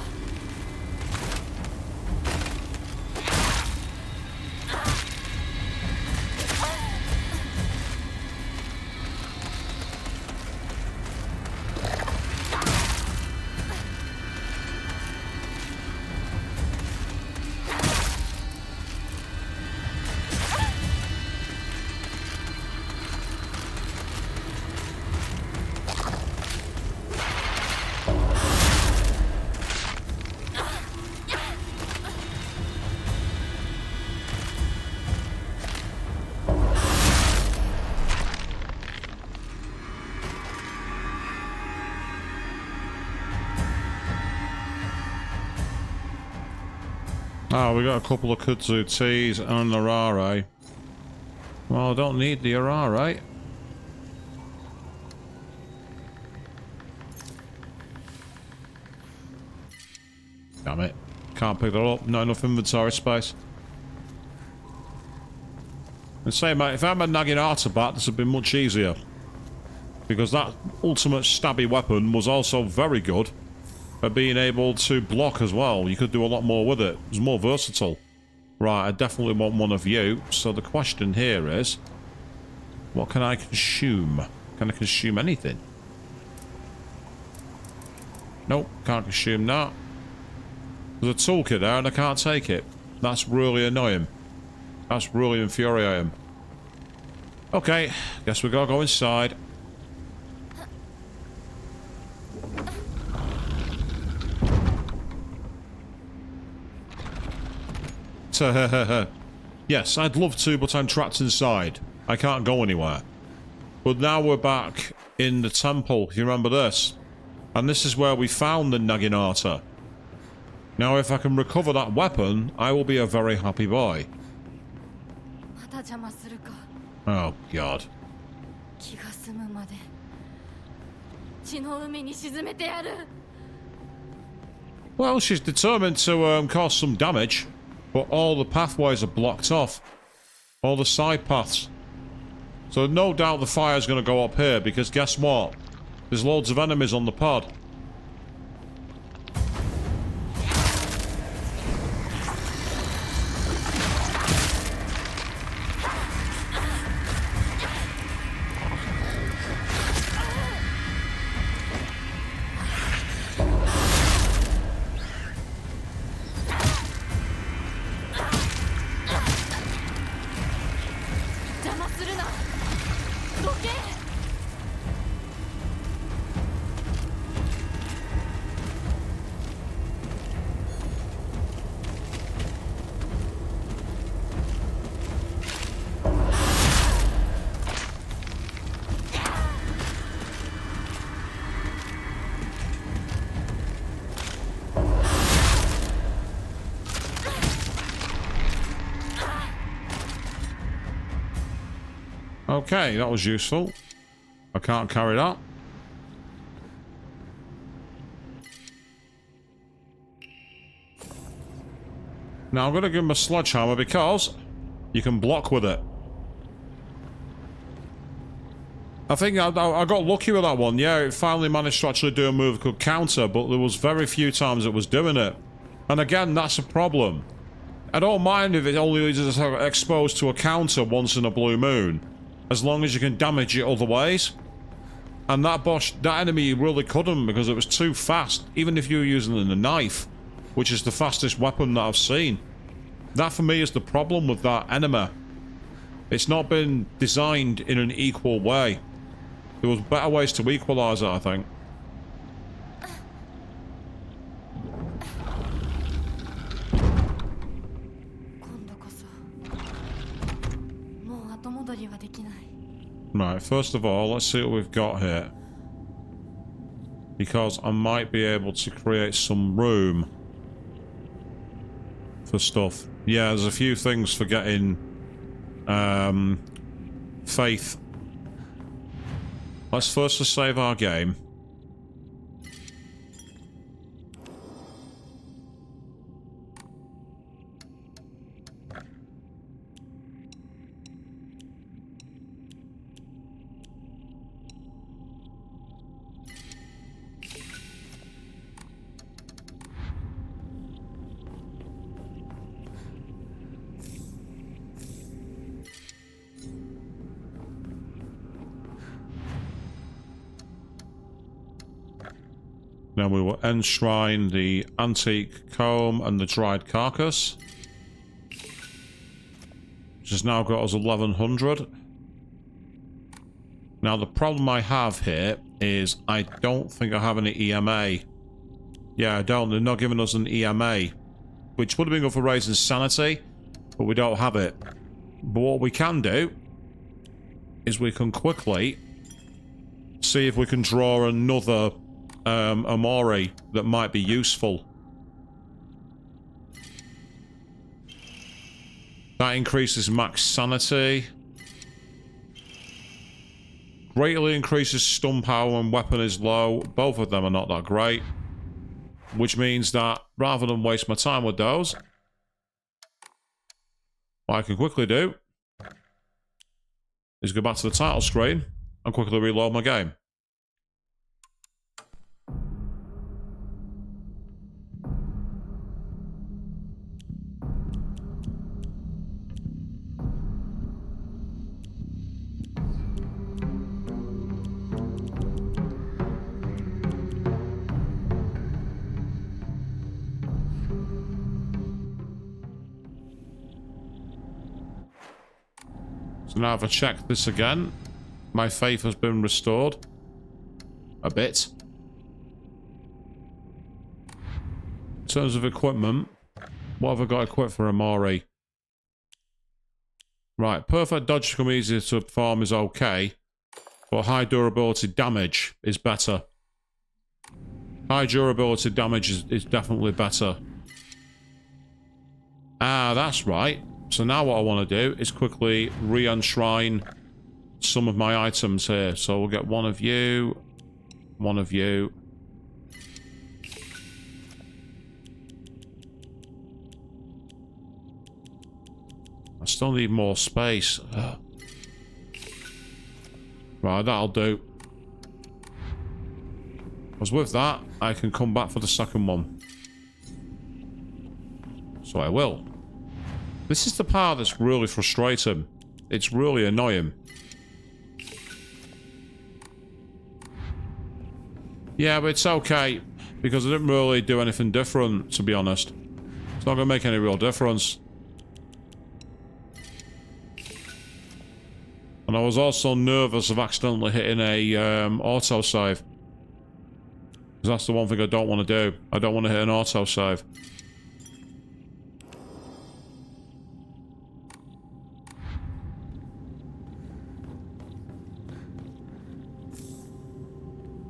Ah, we got a couple of kudzu teas and an arare. Well, I don't need the arare. Damn it. Can't pick that up. Not enough inventory space. And say, mate, if I had my Naginata back, this would be much easier. Because that ultimate stabby weapon was also very good at being able to block as well. You could do a lot more with it. It was more versatile. Right, I definitely want one of you. So the question here is, what can I consume? Can I consume anything? Nope, can't consume that. There's a toolkit there and I can't take it. That's really annoying. That's really infuriating. Okay, guess we gotta go inside. Yes, I'd love to, but I'm trapped inside. I can't go anywhere. But now we're back in the temple, if you remember this. And this is where we found the Naginata. Now, if I can recover that weapon, I will be a very happy boy. また邪魔するか。 Oh, God. 気が済むまで血の海に沈めてやる。 Well, she's determined to cause some damage. But all the pathways are blocked off. All the side paths. So no doubt the fire's going to go up here, because guess what? There's loads of enemies on the pod. Okay, that was useful. I can't carry that. Now I'm going to give him a sledgehammer because you can block with it. I think I got lucky with that one. Yeah, it finally managed to actually do a move that could counter, but there was very few times it was doing it. And again, that's a problem. I don't mind if it only is exposed to a counter once in a blue moon, as long as you can damage it other ways. And that boss, that enemy really couldn't because it was too fast, even if you were using a knife, which is the fastest weapon that I've seen. That for me is the problem with that enemy. It's not been designed in an equal way. There was better ways to equalize it, I think. Right, first of all, let's see what we've got here. Because I might be able to create some room for stuff. Yeah, there's a few things for getting faith. Let's first just save our game. Now we will enshrine the antique comb and the dried carcass, which has now got us 1100. Now the problem I have here is I don't think I have any EMA. Yeah, I don't. They're not giving us an EMA, which would have been good for raising sanity, but we don't have it. But what we can do is we can quickly see if we can draw another Amori that might be useful. That increases max sanity. Greatly increases stun power when weapon is low. Both of them are not that great. Which means that rather than waste my time with those, what I can quickly do is go back to the title screen and quickly reload my game. So now if I check this again, my faith has been restored. A bit. In terms of equipment, what have I got equipped for Amari? Right, perfect dodge to come easier to perform is okay, but high durability damage is better. High durability damage is definitely better. Ah, that's right. So now what I want to do is quickly re-enshrine some of my items here. So we'll get one of you. One of you. I still need more space. Ugh. Right, that'll do. Because with that, I can come back for the second one. So I will. This is the part that's really frustrating. It's really annoying. Yeah, but it's okay. Because I didn't really do anything different, to be honest. It's not going to make any real difference. And I was also nervous of accidentally hitting a autosave. Because that's the one thing I don't want to do. I don't want to hit an autosave.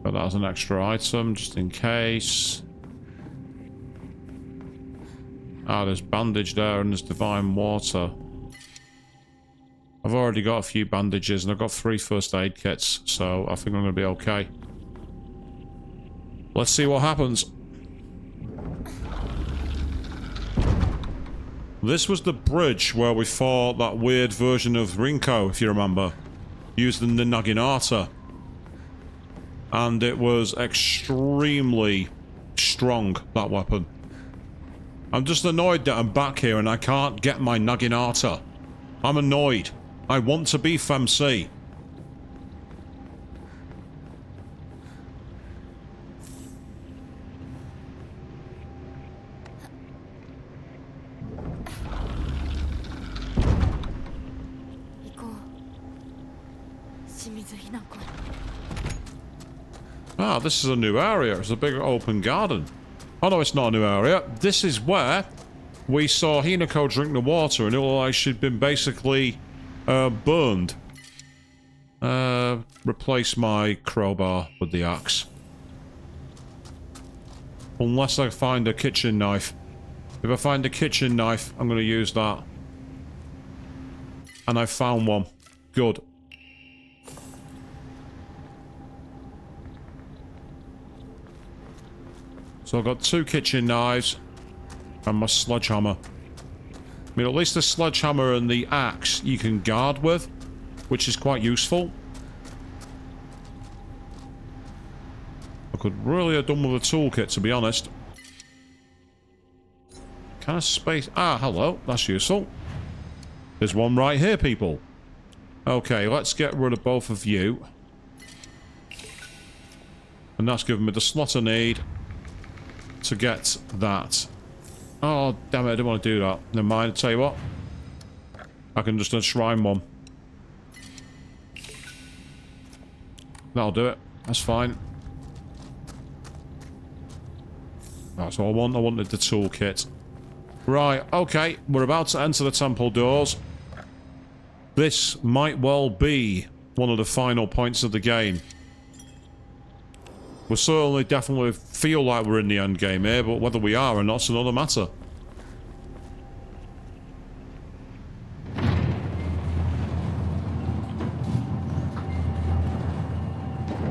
But that as an extra item, just in case. Ah, there's bandage there and there's divine water. I've already got a few bandages and I've got 3 first aid kits, so I think I'm going to be okay. Let's see what happens. This was the bridge where we fought that weird version of Rinko, if you remember. Using the Naginata. And it was extremely strong, that weapon. I'm just annoyed that I'm back here and I can't get my Naginata. I'm annoyed. I want to be FMC. Ah, this is a new area. It's a big open garden. Oh no, it's not a new area. This is where we saw Hinako drink the water and it looked like she'd been basically burned. Replace my crowbar with the axe. Unless I find a kitchen knife. If I find a kitchen knife, I'm going to use that. And I found one. Good. So I've got 2 kitchen knives and my sledgehammer. I mean, at least the sledgehammer and the axe you can guard with, which is quite useful. I could really have done with a toolkit, to be honest. Kind of space... Ah, hello. That's useful. There's one right here, people. Okay, let's get rid of both of you. And that's given me the slot I need to get that. Oh, damn it, I didn't want to do that. Never mind, I'll tell you what. I can just enshrine one. That'll do it. That's fine. That's all I want. I wanted the toolkit. Right, okay. We're about to enter the temple doors. This might well be one of the final points of the game. We certainly definitely feel like we're in the end game here, but whether we are or not's another matter.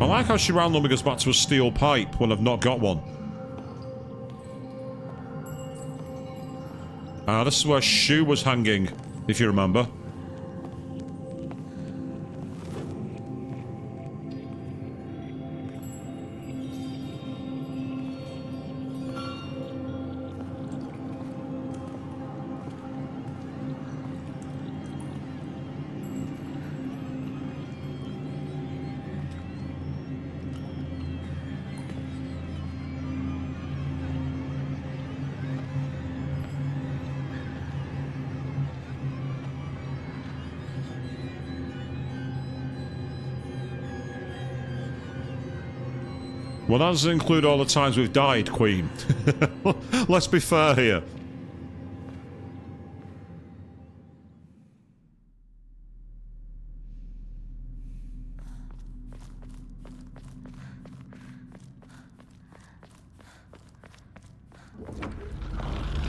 I like how she randomly goes back to a steel pipe when I've not got one. Ah, this is where Shu was hanging, if you remember. Well, that doesn't include all the times we've died, Queen. Let's be fair here.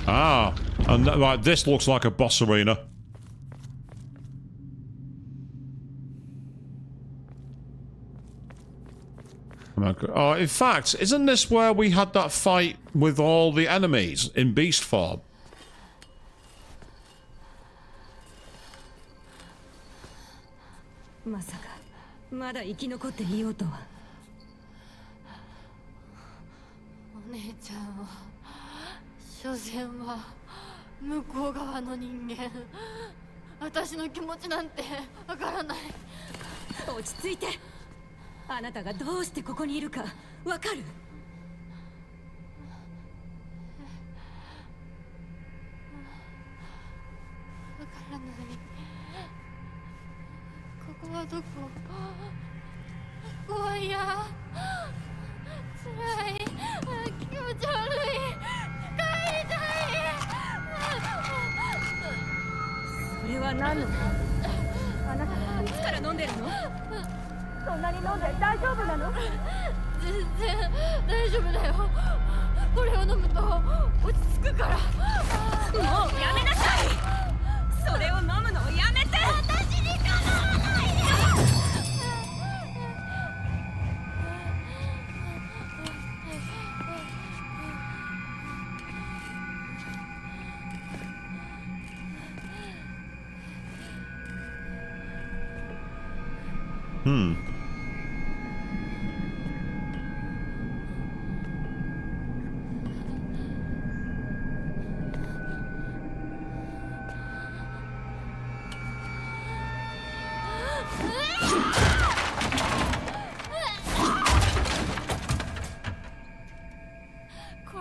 Ah, and right, this looks like a boss arena. Oh, in fact, isn't this where we had that fight with all the enemies in beast form?まさかまだ生き残っていようとは。お姉ちゃんは所詮は向こう側の人間。私の気持ちなんてわからない。落ち着いて。あなたがどうしてここにいるかわかる？わからない。ここはどこ？ここは嫌。辛い。気持ち悪い。帰りたい。それは何なの？あなたいつから飲んでるの？そんなに飲んで大丈夫なの？全然大丈夫だよ。これを飲むと落ち着くから。もうやめなさい。それを飲むのをやめて。私にこ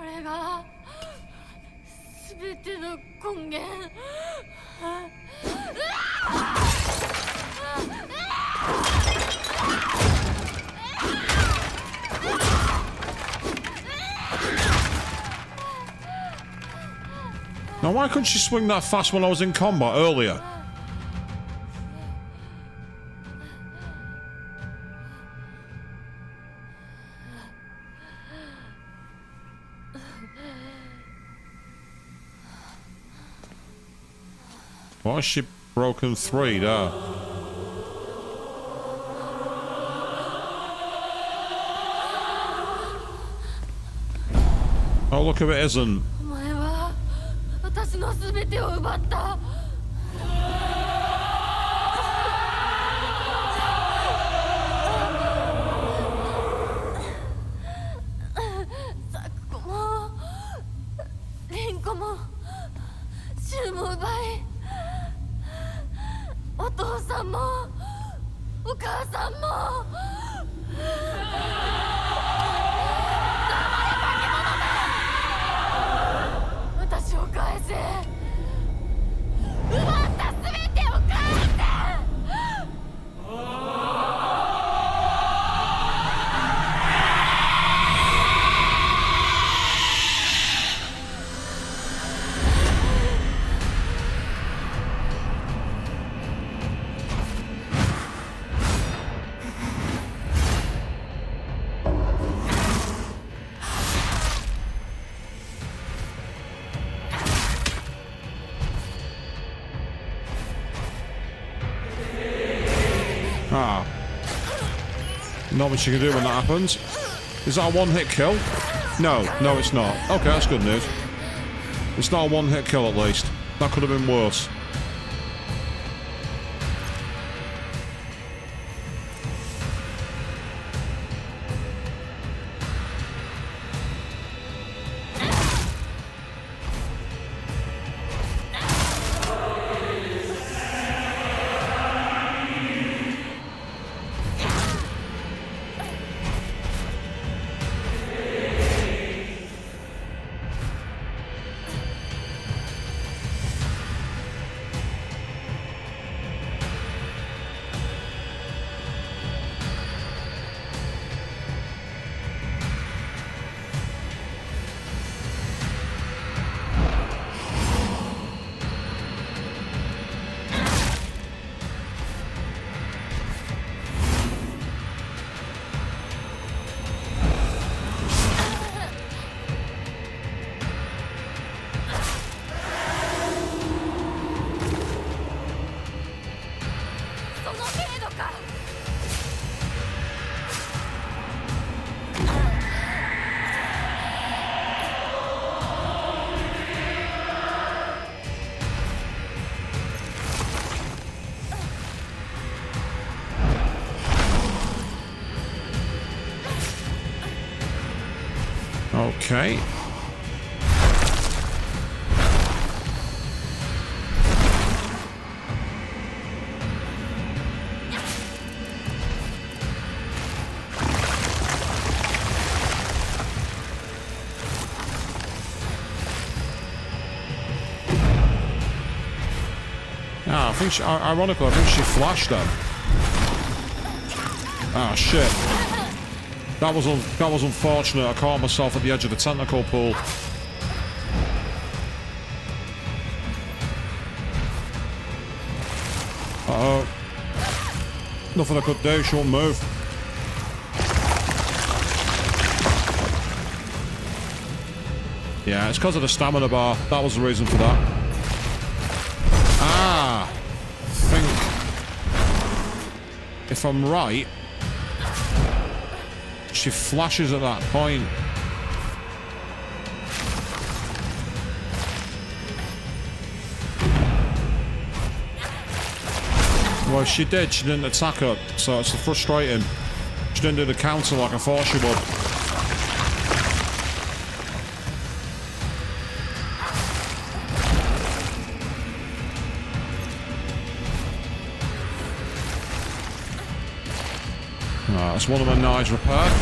れが全ての根源。Now, why couldn't she swing that fast when I was in combat earlier? Why has she broken 3 there? Oh, look if it isn't. お前は私の全てを奪った。ザクコもリンコもシュウも奪い、お父さんもお母さんも。私を返せ。奪った全てを返せ。Ah. Not much you can do when that happens. Is that a one-hit kill? No, no it's not. Okay, that's good news. It's not a one-hit kill at least. That could have been worse. Okay. Ah, I think she, ironically, I think she flashed them. Ah, shit. That was unfortunate. I caught myself at the edge of the tentacle pool. Uh-oh. Nothing I could do. She won't move. Yeah, it's because of the stamina bar. That was the reason for that. Ah! I think... if I'm right... she flashes at that point. Well, she did. She didn't attack her, so it's frustrating. She didn't do the counter like I thought she would. That's one of my knives repaired.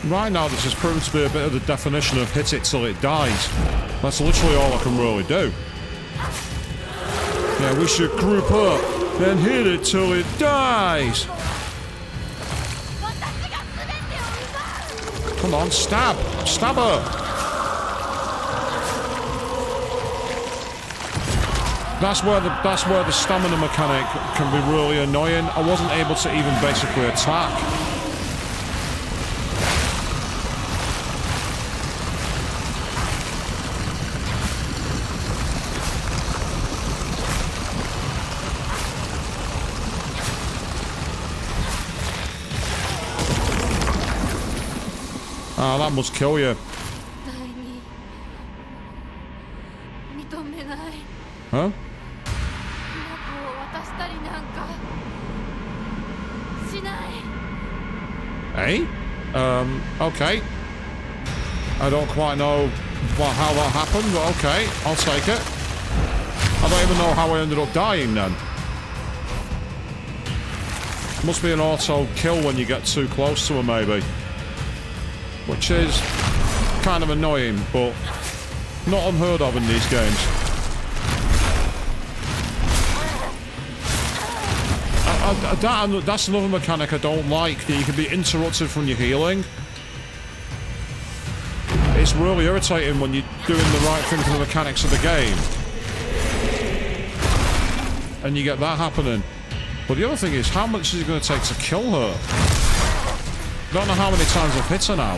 Right now, this has proven to be a bit of the definition of hit it till it dies. That's literally all I can really do. Yeah, we should group up and hit it till it dies. Come on, stab! Stab her! That's where the stamina mechanic can be really annoying. I wasn't able to even basically attack. Ah, that must kill you. Huh? Hey? Okay. I don't quite know how that happened, but okay, I'll take it. I don't even know how I ended up dying then. Must be an auto kill when you get too close to her, maybe. Which is kind of annoying, but not unheard of in these games. That's another mechanic I don't like, that you can be interrupted from your healing. It's really irritating when you're doing the right thing for the mechanics of the game and you get that happening. But the other thing is, how much is it going to take to kill her? I don't know how many times I've hit her now.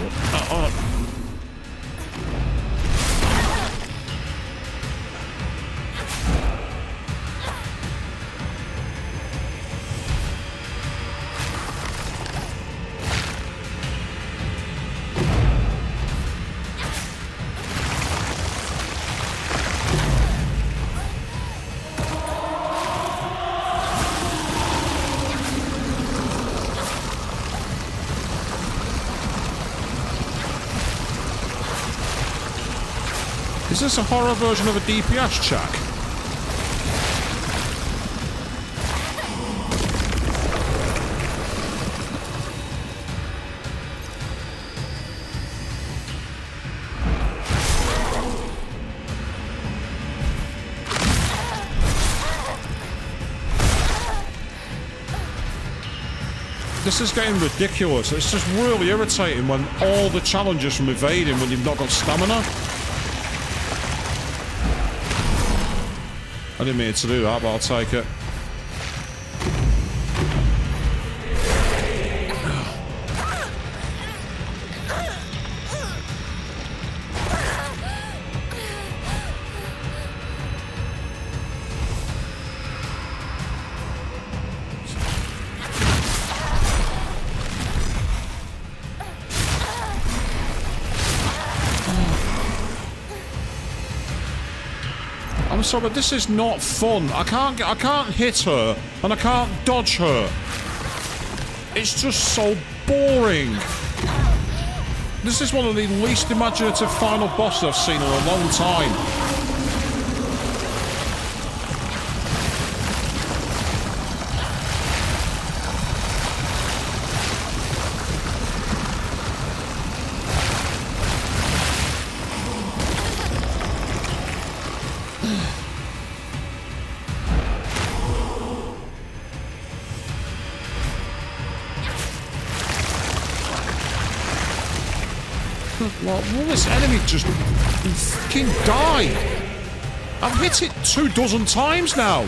Is this a horror version of a DPS check? This is getting ridiculous. It's just really irritating when all the challenges from evading when you've not got stamina. I didn't mean to do that, but I'll take it. I'm sorry, but this is not fun. I can't hit her, and I can't dodge her. It's just so boring. This is one of the least imaginative final bosses I've seen in a long time. Well, will this enemy just fucking die? I've hit it 24 times now.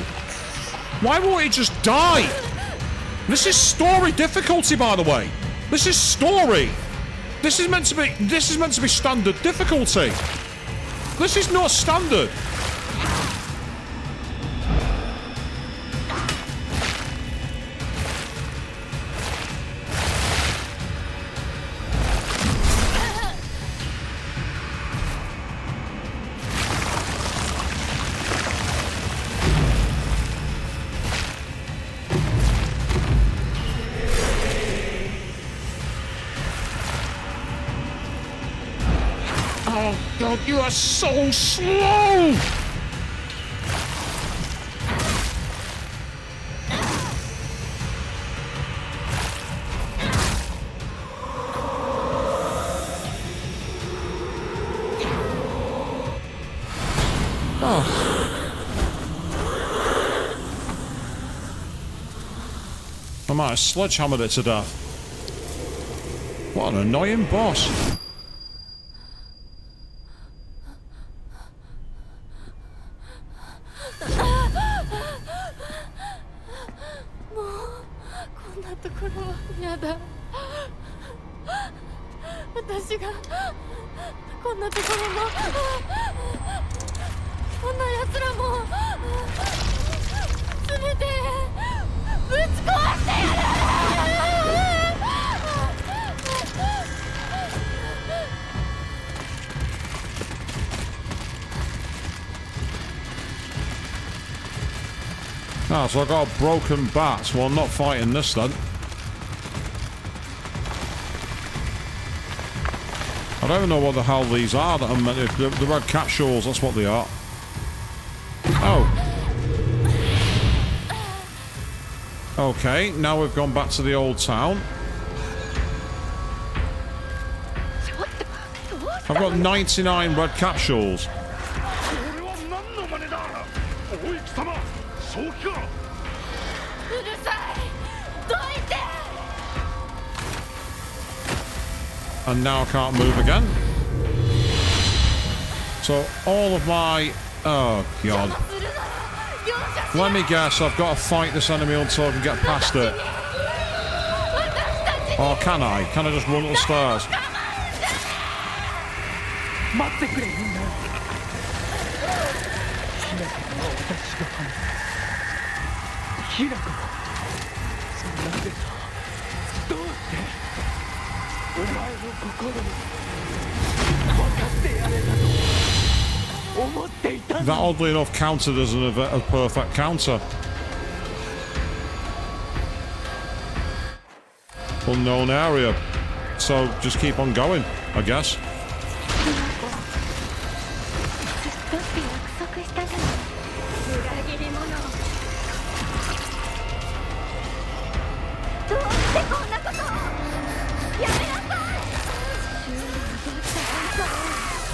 Why won't it just die? This is story difficulty, by the way. This is story. This is meant to be standard difficulty. This is not standard. Oh God, you are so slow! I might have sledgehammered it to death. What an annoying boss. Ah, so I got a broken bat, so I'm not fighting this then. I don't even know what the hell these are that I'm meant to... The red capsules, that's what they are. Oh. Okay, now we've gone back to the old town. I've got 99 red capsules. And now I can't move again. So all of my... Oh, God. Let me guess, I've got to fight this enemy until I can get past it. Or can I? Can I just run up the stairs? That oddly enough counted as a perfect counter. Unknown area. So just keep on going, I guess.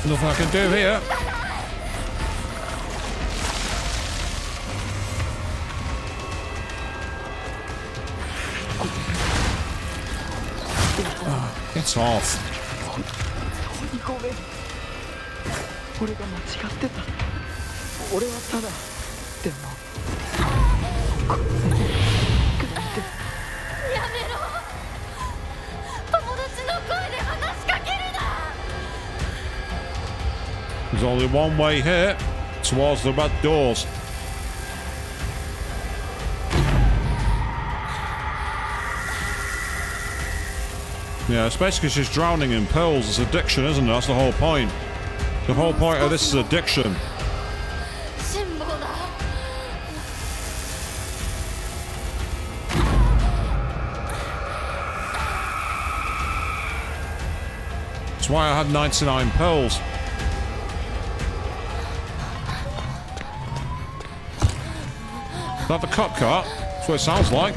Nothing I can do here. Oh, it's off. There's only one way here, towards the red doors. Yeah, it's basically she's drowning in pills. It's addiction, isn't it? That's the whole point. The whole point of this is addiction. That's why I had 99 pills. Is that the cop car? That's what it sounds like.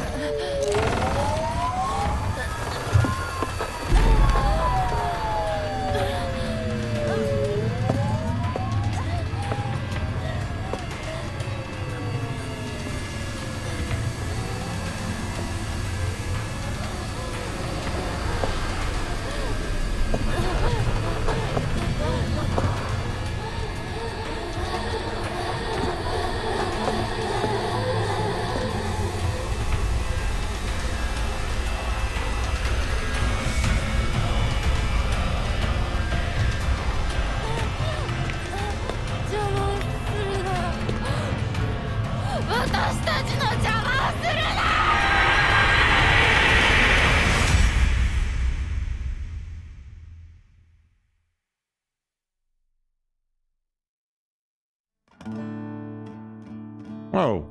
Oh.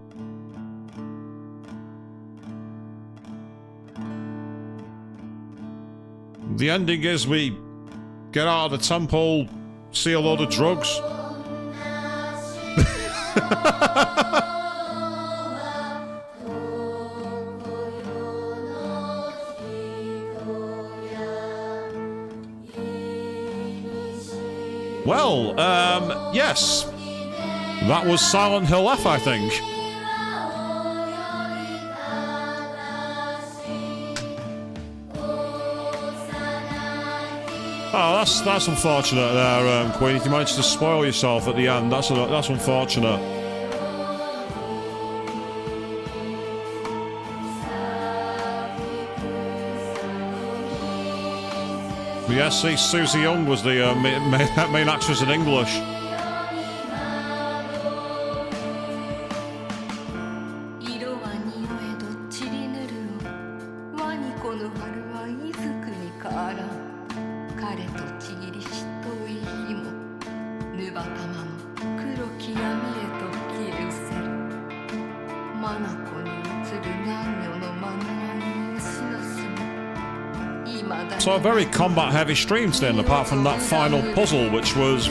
The ending is we get out of the temple, see a load of drugs. Well, yes. That was Silent Hill F, I think. Oh, that's unfortunate there, Queen. If you managed to spoil yourself at the end, that's unfortunate. But yes, see, Susie Young was the main actress in English. So a very combat-heavy stream today, apart from that final puzzle, which was...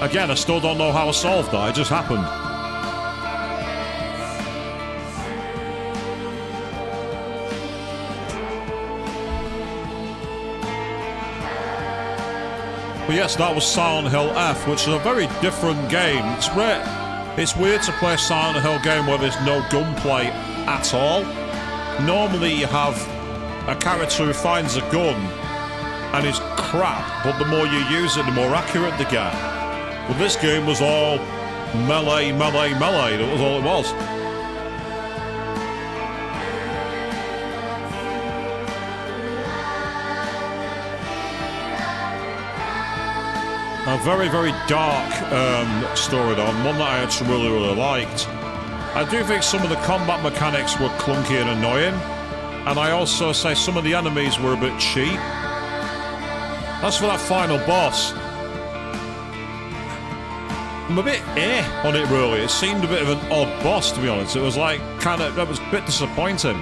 Again, I still don't know how I solved that, it just happened. But yes, that was Silent Hill F, which is a very different game. It's weird to play a Silent Hill game where there's no gunplay at all. Normally you have a character who finds a gun and is crap, but the more you use it, the more accurate they get. But this game was all melee, melee, melee. That was all it was. A very, very dark storyline, one that I actually really, really liked. I do think some of the combat mechanics were clunky and annoying. And I also say some of the enemies were a bit cheap. As for that final boss, I'm a bit on it really. It seemed a bit of an odd boss, to be honest. It was like, that was a bit disappointing.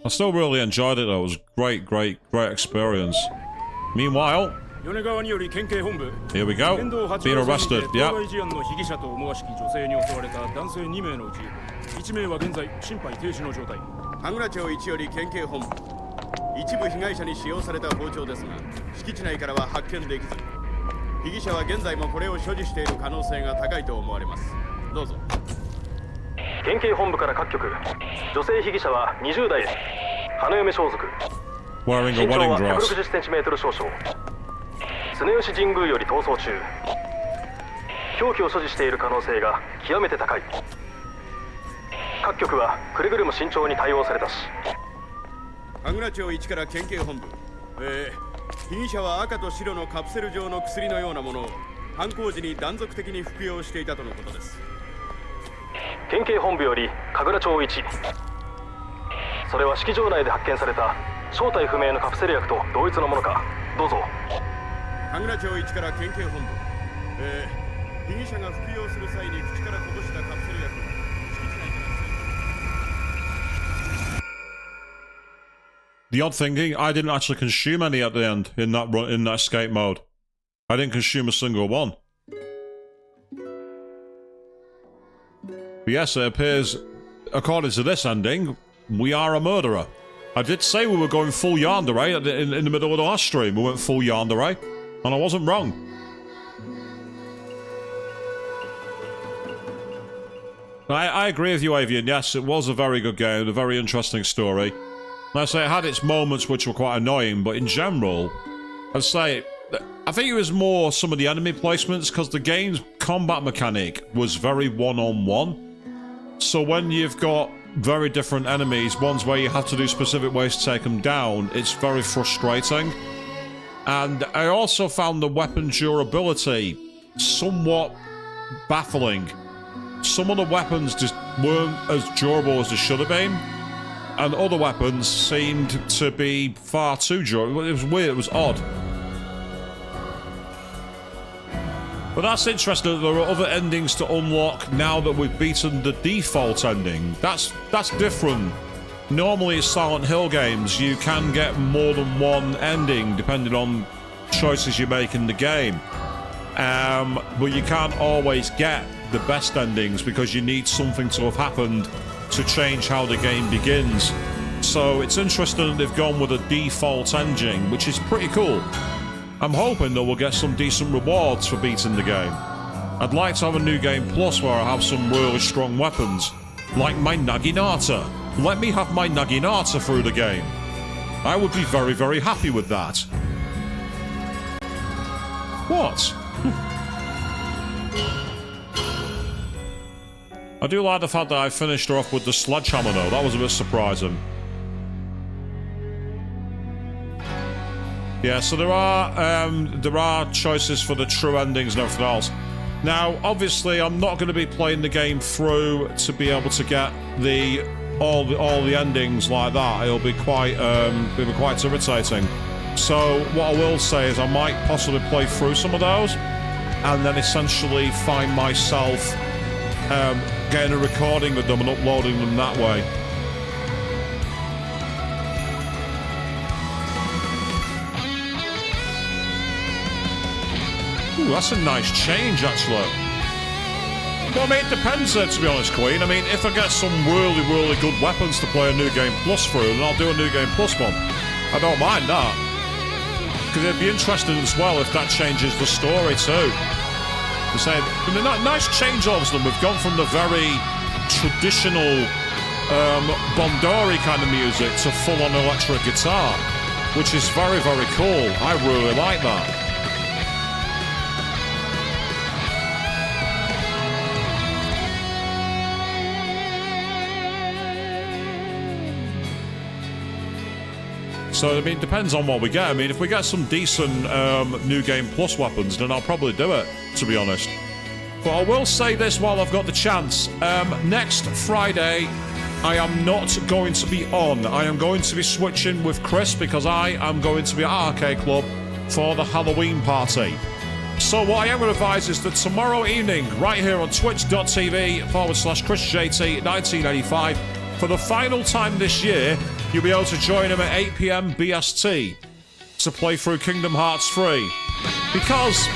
I still really enjoyed it though. It was a great experience. Meanwhile, here we go. Being arrested, yeah. 羽村町一より県警本部。一部被害者に使用された包丁ですが、敷地内からは発見できず、被疑者は現在もこれを所持している可能性が高いと思われます。どうぞ。県警本部から各局、女性被疑者は20代です。花嫁装束。身長は160センチメートル少々。常吉神宮より逃走中。凶器を所持している可能性が極めて高い。各局はくれぐれも慎重に対応されたし。羽村町一から県警本部。被疑者は赤と白のカプセル状の薬のようなものを犯行時に断続的に服用していたとのことです。県警本部より神楽町一。それは式場内で発見された正体不明のカプセル薬と同一のものか。どうぞ。神楽町一から県警本部。被疑者が服用する際に口からこぼしたカプセル薬。The odd thing, I didn't actually consume any at the end in that escape mode. I didn't consume a single one. But yes, it appears, according to this ending, we are a murderer. I did say we were going full yandere in the middle of the last stream. We went full yandere, and I wasn't wrong. I agree with you, Avian. Yes, it was a very good game, a very interesting story. I say it had its moments which were quite annoying, but in general, I'd say I think it was more some of the enemy placements because the game's combat mechanic was very one-on-one. So when you've got very different enemies, ones where you have to do specific ways to take them down, it's very frustrating. And I also found the weapon durability somewhat baffling. Some of the weapons just weren't as durable as they should have been. and other weapons seemed to be far too durable. It was weird, it was odd. But that's interesting that there are other endings to unlock now that we've beaten the default ending. That's different. Normally in Silent Hill games, you can get more than one ending depending on choices you make in the game. But you can't always get the best endings because you need something to have happened to change how the game begins. So it's interesting that they've gone with a default ending, which is pretty cool. I'm hoping that we'll get some decent rewards for beating the game. I'd like to have a new game plus where I have some really strong weapons, like my Naginata. Let me have my Naginata through the game. I would be very, very happy with that. What? I do like the fact that I finished her off with the sledgehammer though. That was a bit surprising. Yeah, so there are choices for the true endings and everything else. Now, obviously, I'm not going to be playing the game through to be able to get all the endings like that. It'll be quite irritating. So what I will say is I might possibly play through some of those, and then essentially find myself getting a recording of them and uploading them that way. Ooh, that's a nice change, actually. Well, I mean, it depends, to be honest, Queen. I mean, if I get some really, really good weapons to play a New Game Plus through, then I'll do a New Game Plus one. I don't mind that. Because it'd be interesting as well if that changes the story, too. They say, nice changeovers them. We've gone from the very traditional Bondori kind of music to full-on electric guitar, which is very, very cool. I really like that. So, I mean, it depends on what we get. I mean, if we get some decent New Game Plus weapons, then I'll probably do it, to be honest. But I will say this while I've got the chance. Next Friday, I am not going to be on. I am going to be switching with Chris because I am going to be at Arcade Club for the Halloween party. So what I am going to advise is that tomorrow evening, right here on twitch.tv/ChrisJT1985, for the final time this year, you'll be able to join him at 8 PM BST to play through Kingdom Hearts 3. Because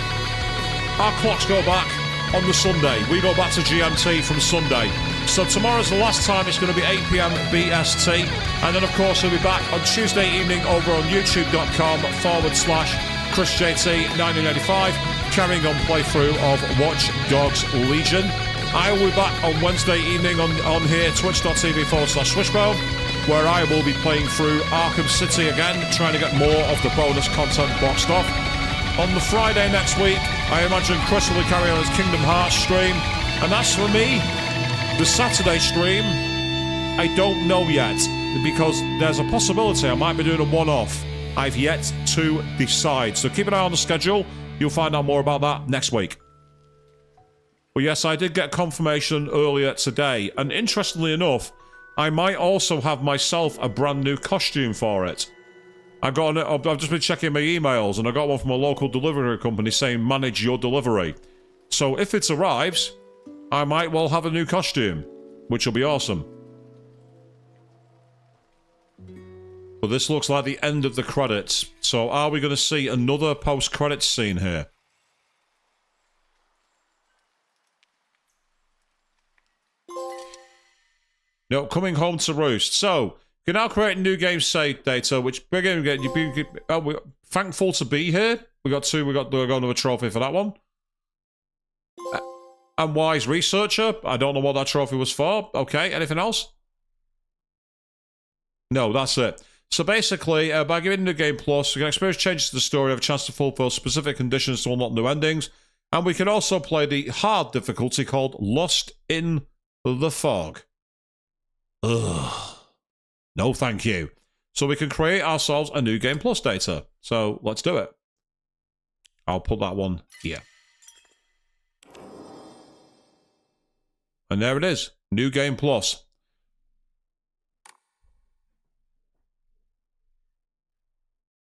our clocks go back on the Sunday. We go back to GMT from Sunday. So tomorrow's the last time. It's going to be 8 PM BST. And then, of course, we'll be back on Tuesday evening over on youtube.com/ChrisJT1985, carrying on playthrough of Watch Dogs Legion. I will be back on Wednesday evening on here, twitch.tv/Swishbone, where I will be playing through Arkham City again, trying to get more of the bonus content boxed off. On the Friday next week, I imagine Chris will be carrying on his Kingdom Hearts stream. And as for me, the Saturday stream, I don't know yet, because there's a possibility I might be doing a one-off. I've yet to decide. So keep an eye on the schedule. You'll find out more about that next week. But yes, I did get confirmation earlier today. And interestingly enough, I might also have myself a brand new costume for it. I've just been checking my emails, and I got one from a local delivery company saying manage your delivery. So if it arrives, I might well have a new costume, which will be awesome. But this looks like the end of the credits. So are we going to see another post-credits scene here? No, coming home to roost. So, you can now create new game save data, which we're thankful to be here. We got another trophy for that one. And wise researcher. I don't know what that trophy was for. Okay, anything else? No, that's it. So basically, by giving New Game Plus, we can experience changes to the story, have a chance to fulfill specific conditions to unlock new endings, and we can also play the hard difficulty called Lost in the Fog. Ugh. No, thank you. So we can create ourselves a New Game Plus data. So let's do it. I'll put that one here. And there it is. New Game Plus.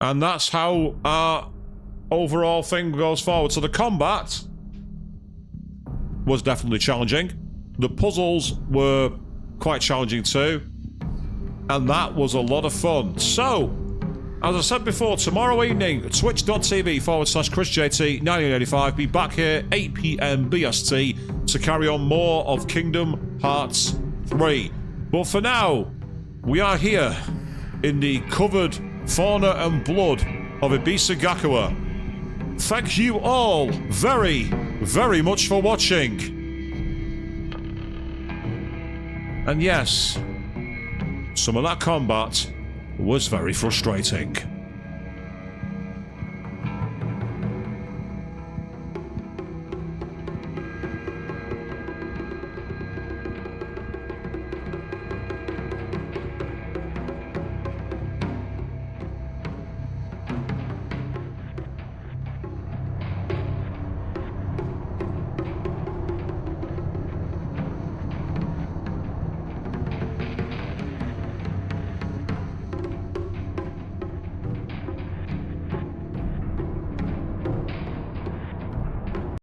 And that's how our overall thing goes forward. So the combat was definitely challenging. The puzzles were quite challenging too. And that was a lot of fun. So, as I said before, tomorrow evening, twitch.tv/ChrisJT1985. Be back here 8 PM BST to carry on more of Kingdom Hearts 3. But for now, we are here in the covered fauna and blood of Ibisagakura. Thank you all very, very much for watching. And yes, some of that combat was very frustrating.